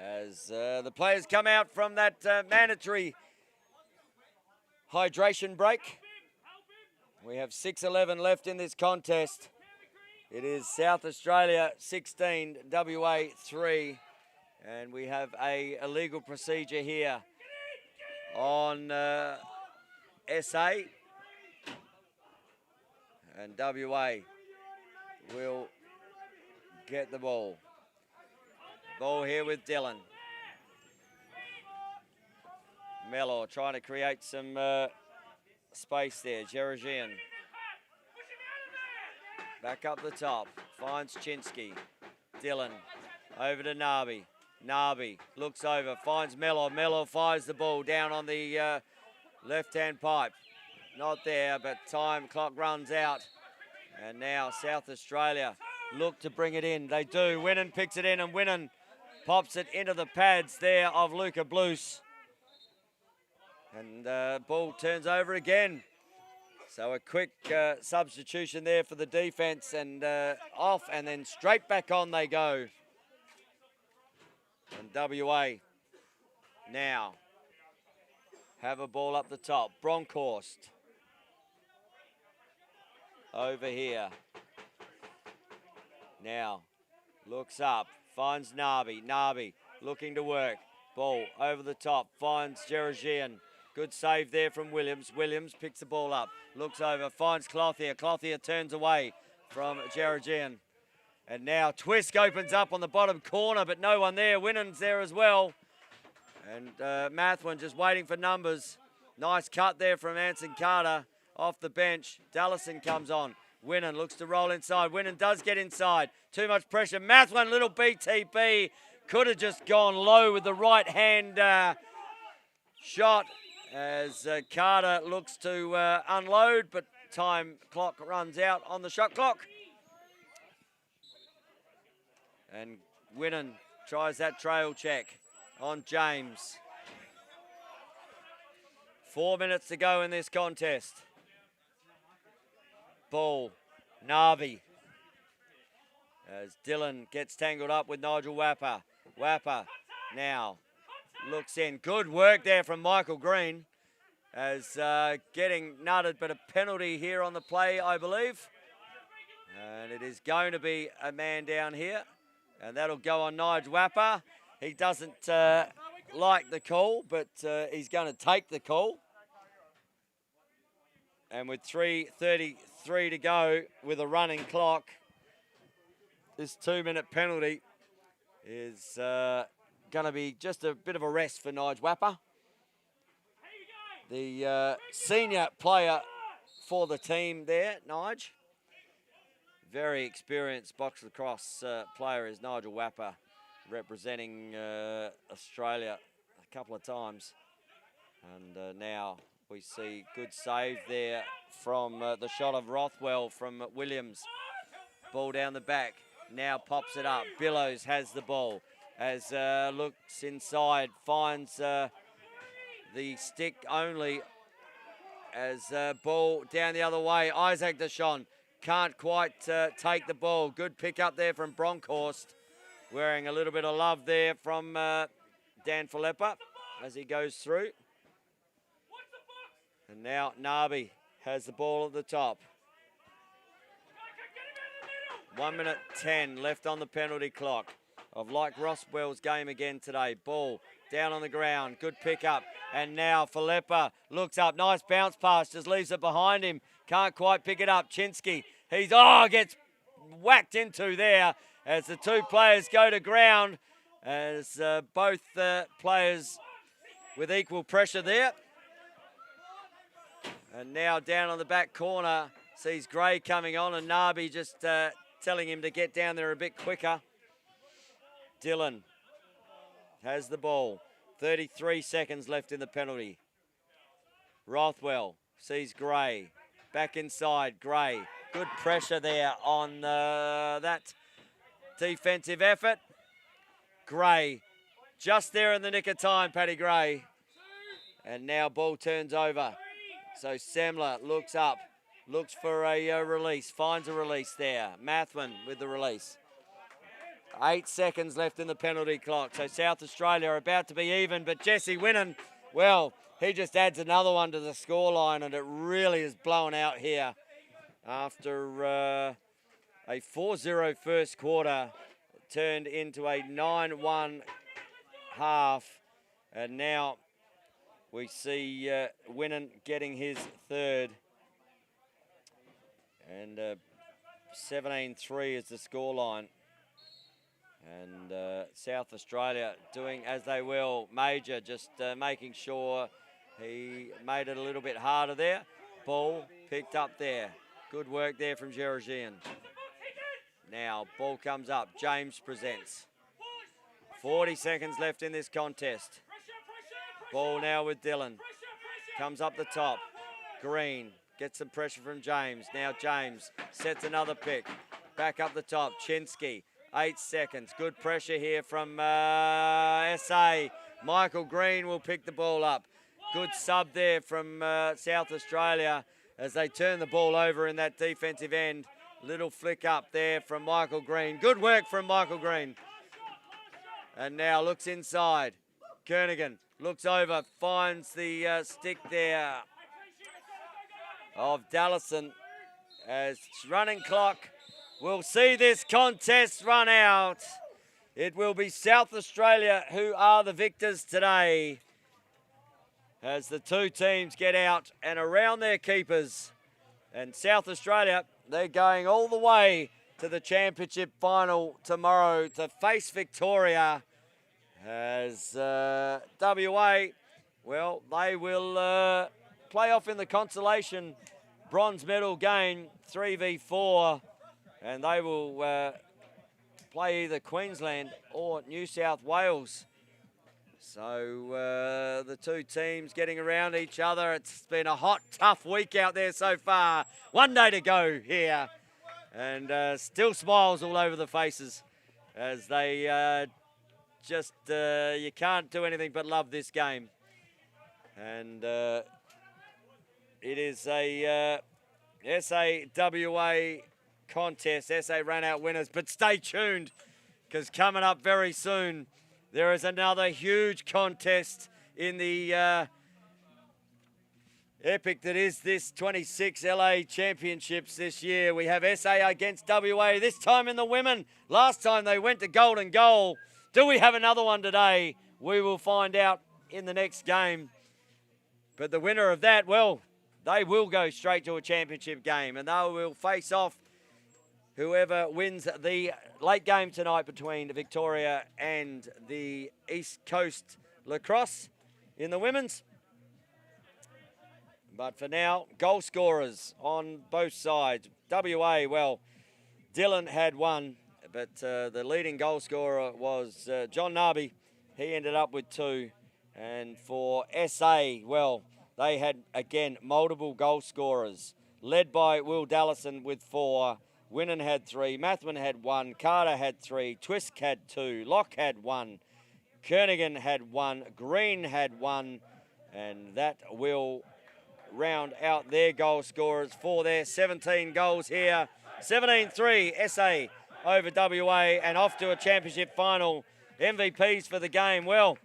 As the players come out from that mandatory hydration break. We have 6:11 left in this contest. It is South Australia 16, WA 3. And we have a illegal procedure here on SA. And WA will get the ball. Ball here with Dylan. Mellor trying to create some space there. Georgian. Back up the top. Finds Chinsky. Dylan over to Narby. Narby looks over. Finds Mellor. Mellor fires the ball down on the left-hand pipe. Not there, but time clock runs out. And now South Australia look to bring it in. They do. Winnan picks it in and Winnan pops it into the pads there of Luca Blues. And ball turns over again. So a quick substitution there for the defense and off and then straight back on they go. And WA now have a ball up the top. Bronkhorst over here. Now looks up, finds Narby. Narby looking to work. Ball over the top, finds Georgian. Good save there from Williams. Williams picks the ball up, looks over, finds Clothier. Clothier turns away from Georgian. And now Twisk opens up on the bottom corner, but no one there. Winnan's there as well. And Mathwin just waiting for numbers. Nice cut there from Anson Carter off the bench. Dallison comes on. Winnan looks to roll inside. Winnan does get inside. Too much pressure. Mathwin, little BTB. Could have just gone low with the right hand shot as Carter looks to unload, but time clock runs out on the shot clock. And Winnan tries that trail check on James. 4 minutes to go in this contest. Ball, Narby. As Dylan gets tangled up with Nigel Wapper. Wapper now looks in. Good work there from Michael Green. As getting nutted, but a penalty here on the play, I believe. And it is going to be a man down here. And that'll go on Nigel Wapper. He doesn't like the call, but he's going to take the call. And with 3:33 to go with a running clock, this 2-minute penalty is going to be just a bit of a rest for Nigel Wapper. The senior player for the team there, Nige. Very experienced box lacrosse player is Nigel Wapper, representing Australia a couple of times. And now we see good save there from the shot of Rothwell from Williams. Ball down the back, now pops it up. Billows has the ball as looks inside, finds the stick only as ball down the other way. Isaac Deshon can't quite take the ball. Good pick up there from Bronkhorst. Wearing a little bit of love there from Dan Filippa as he goes through. And now Nabi has the ball at the top. 1 minute 10 left on the penalty clock of like Rosswell's game again today. Ball down on the ground. Good pick up. And now Filippa looks up. Nice bounce pass. Just leaves it behind him. Can't quite pick it up. Chinsky. He's, gets whacked into there as the two players go to ground. As both players with equal pressure there. And now down on the back corner, sees Gray coming on and Nabi just telling him to get down there a bit quicker. Dillon has the ball. 33 seconds left in the penalty. Rothwell sees Gray. Back inside, Gray. Good pressure there on that defensive effort. Gray just there in the nick of time, Paddy Gray. And now ball turns over. So Semler looks up, looks for a release, finds a release there. Mathman with the release. 8 seconds left in the penalty clock. So South Australia are about to be even, but Jesse Winnan, well, he just adds another one to the scoreline, and it really is blown out here after a 4-0 first quarter turned into a 9-1 half, and now we see Winnan getting his third. And 17-3 is the scoreline. And South Australia doing as they will. Major just making sure he made it a little bit harder there. Ball picked up there. Good work there from Georgian. Now ball comes up. James presents. 40 seconds left in this contest. Ball now with Dillon. Comes up the top. Green gets some pressure from James. Now James sets another pick. Back up the top. Chinsky. 8 seconds. Good pressure here from SA. Michael Green will pick the ball up. Good sub there from South Australia as they turn the ball over in that defensive end. Little flick up there from Michael Green. Good work from Michael Green. And now looks inside. Kernigan looks over, finds the stick there of Dallison as running clock. We'll see this contest run out. It will be South Australia who are the victors today as the two teams get out and around their keepers. And South Australia, they're going all the way to the championship final tomorrow to face Victoria. As WA, well, they will play off in the consolation bronze medal game 3v4. And they will play either Queensland or New South Wales. So the two teams getting around each other. It's been a hot, tough week out there so far. 1 day to go here. And still smiles all over the faces as they you can't do anything but love this game. And it is a SAWA contest. SA ran out winners, but stay tuned because coming up very soon there is another huge contest in the epic that is this 26 LA Championships this year. We have SA against WA, this time in the women. Last time they went to golden goal. Do we have another one today? We will find out in the next game. But the winner of that, well, they will go straight to a championship game and they will face off whoever wins the late game tonight between Victoria and the East Coast Lacrosse in the women's. But for now, goal scorers on both sides. WA, well, Dillon had one, but the leading goal scorer was John Nabi. He ended up with 2. And for SA, well, they had, again, multiple goal scorers, led by Will Dallison with 4. Winnan had 3, Mathman had 1, Carter had 3, Twisk had 2, Locke had 1, Kernigan had 1, Green had 1, and that will round out their goal scorers for their 17 goals here. 17-3 SA over WA and off to a championship final. MVPs for the game. Well,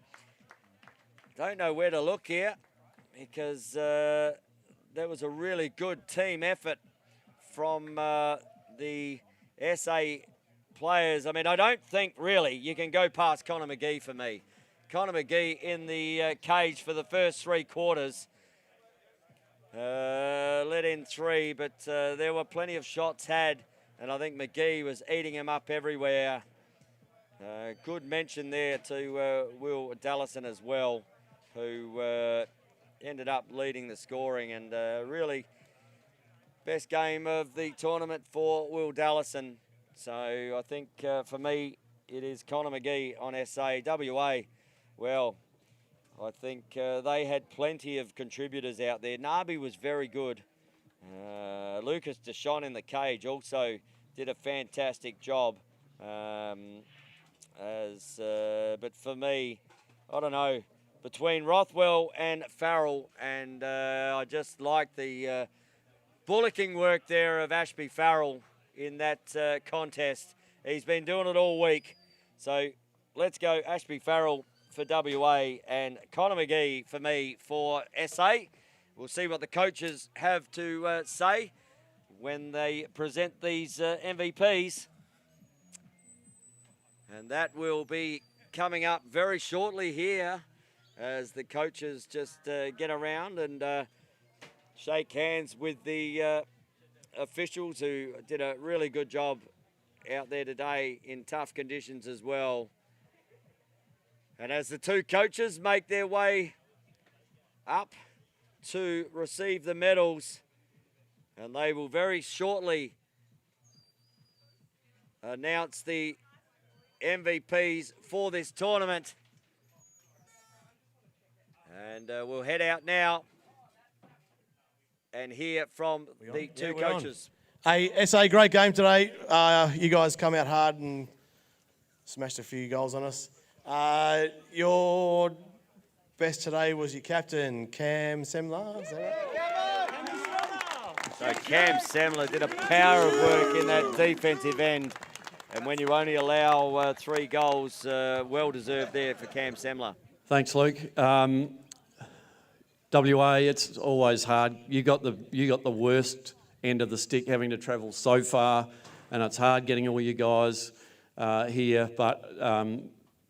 don't know where to look here because that was a really good team effort from the SA players. I mean, I don't think really you can go past Connor McGee for me. Connor McGee in the cage for the first 3 quarters. Let in 3, but there were plenty of shots had, and I think McGee was eating him up everywhere. Good mention there to Will Dallison as well, who ended up leading the scoring, and really best game of the tournament for Will Dallison. So I think for me it is Connor McGee on SA. WA, well, I think they had plenty of contributors out there. Nabi was very good. Lucas Deshawn in the cage also did a fantastic job. But for me, I don't know, between Rothwell and Farrell, and I just like the bullocking work there of Ashby Farrell in that contest. He's been doing it all week. So let's go Ashby Farrell for WA and Connor McGee for me for SA. We'll see what the coaches have to say when they present these MVPs. And that will be coming up very shortly here as the coaches just get around and shake hands with the officials who did a really good job out there today in tough conditions as well. And as the 2 coaches make their way up to receive the medals, and they will very shortly announce the MVPs for this tournament. And we'll head out now and hear from the 2 coaches. Hey, SA, great game today. You guys come out hard and smashed a few goals on us. Your best today was your captain, Cam Semler. Is that right? So Cam Semler did a power of work in that defensive end. And when you only allow 3 goals, well deserved there for Cam Semler. Thanks, Luke. WA, it's always hard. You got the worst end of the stick, having to travel so far, and it's hard getting all you guys here. But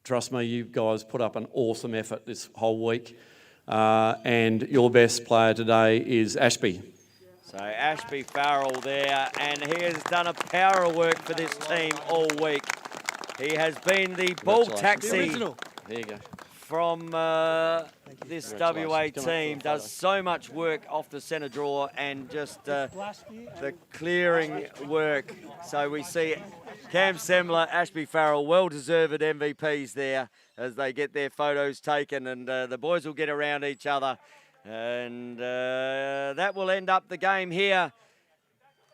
trust me, you guys put up an awesome effort this whole week. And your best player today is Ashby. So Ashby Farrell there, and he has done a power of work for this team all week. He has been the ball taxi There you go. from this WA team. Does so much work off the centre draw and just the clearing work. So we see Cam Semler, Ashby Farrell, well-deserved MVPs there as they get their photos taken, and the boys will get around each other. And that will end up the game here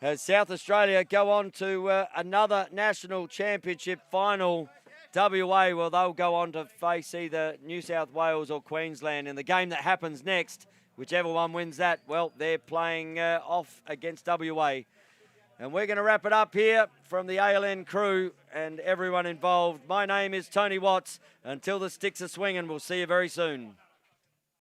as South Australia go on to another national championship final. WA, well, they'll go on to face either New South Wales or Queensland in the game that happens next. Whichever one wins that, well, they're playing off against WA. And we're going to wrap it up here from the ALN crew and everyone involved. My name is Tony Watts. Until the sticks are swinging, we'll see you very soon.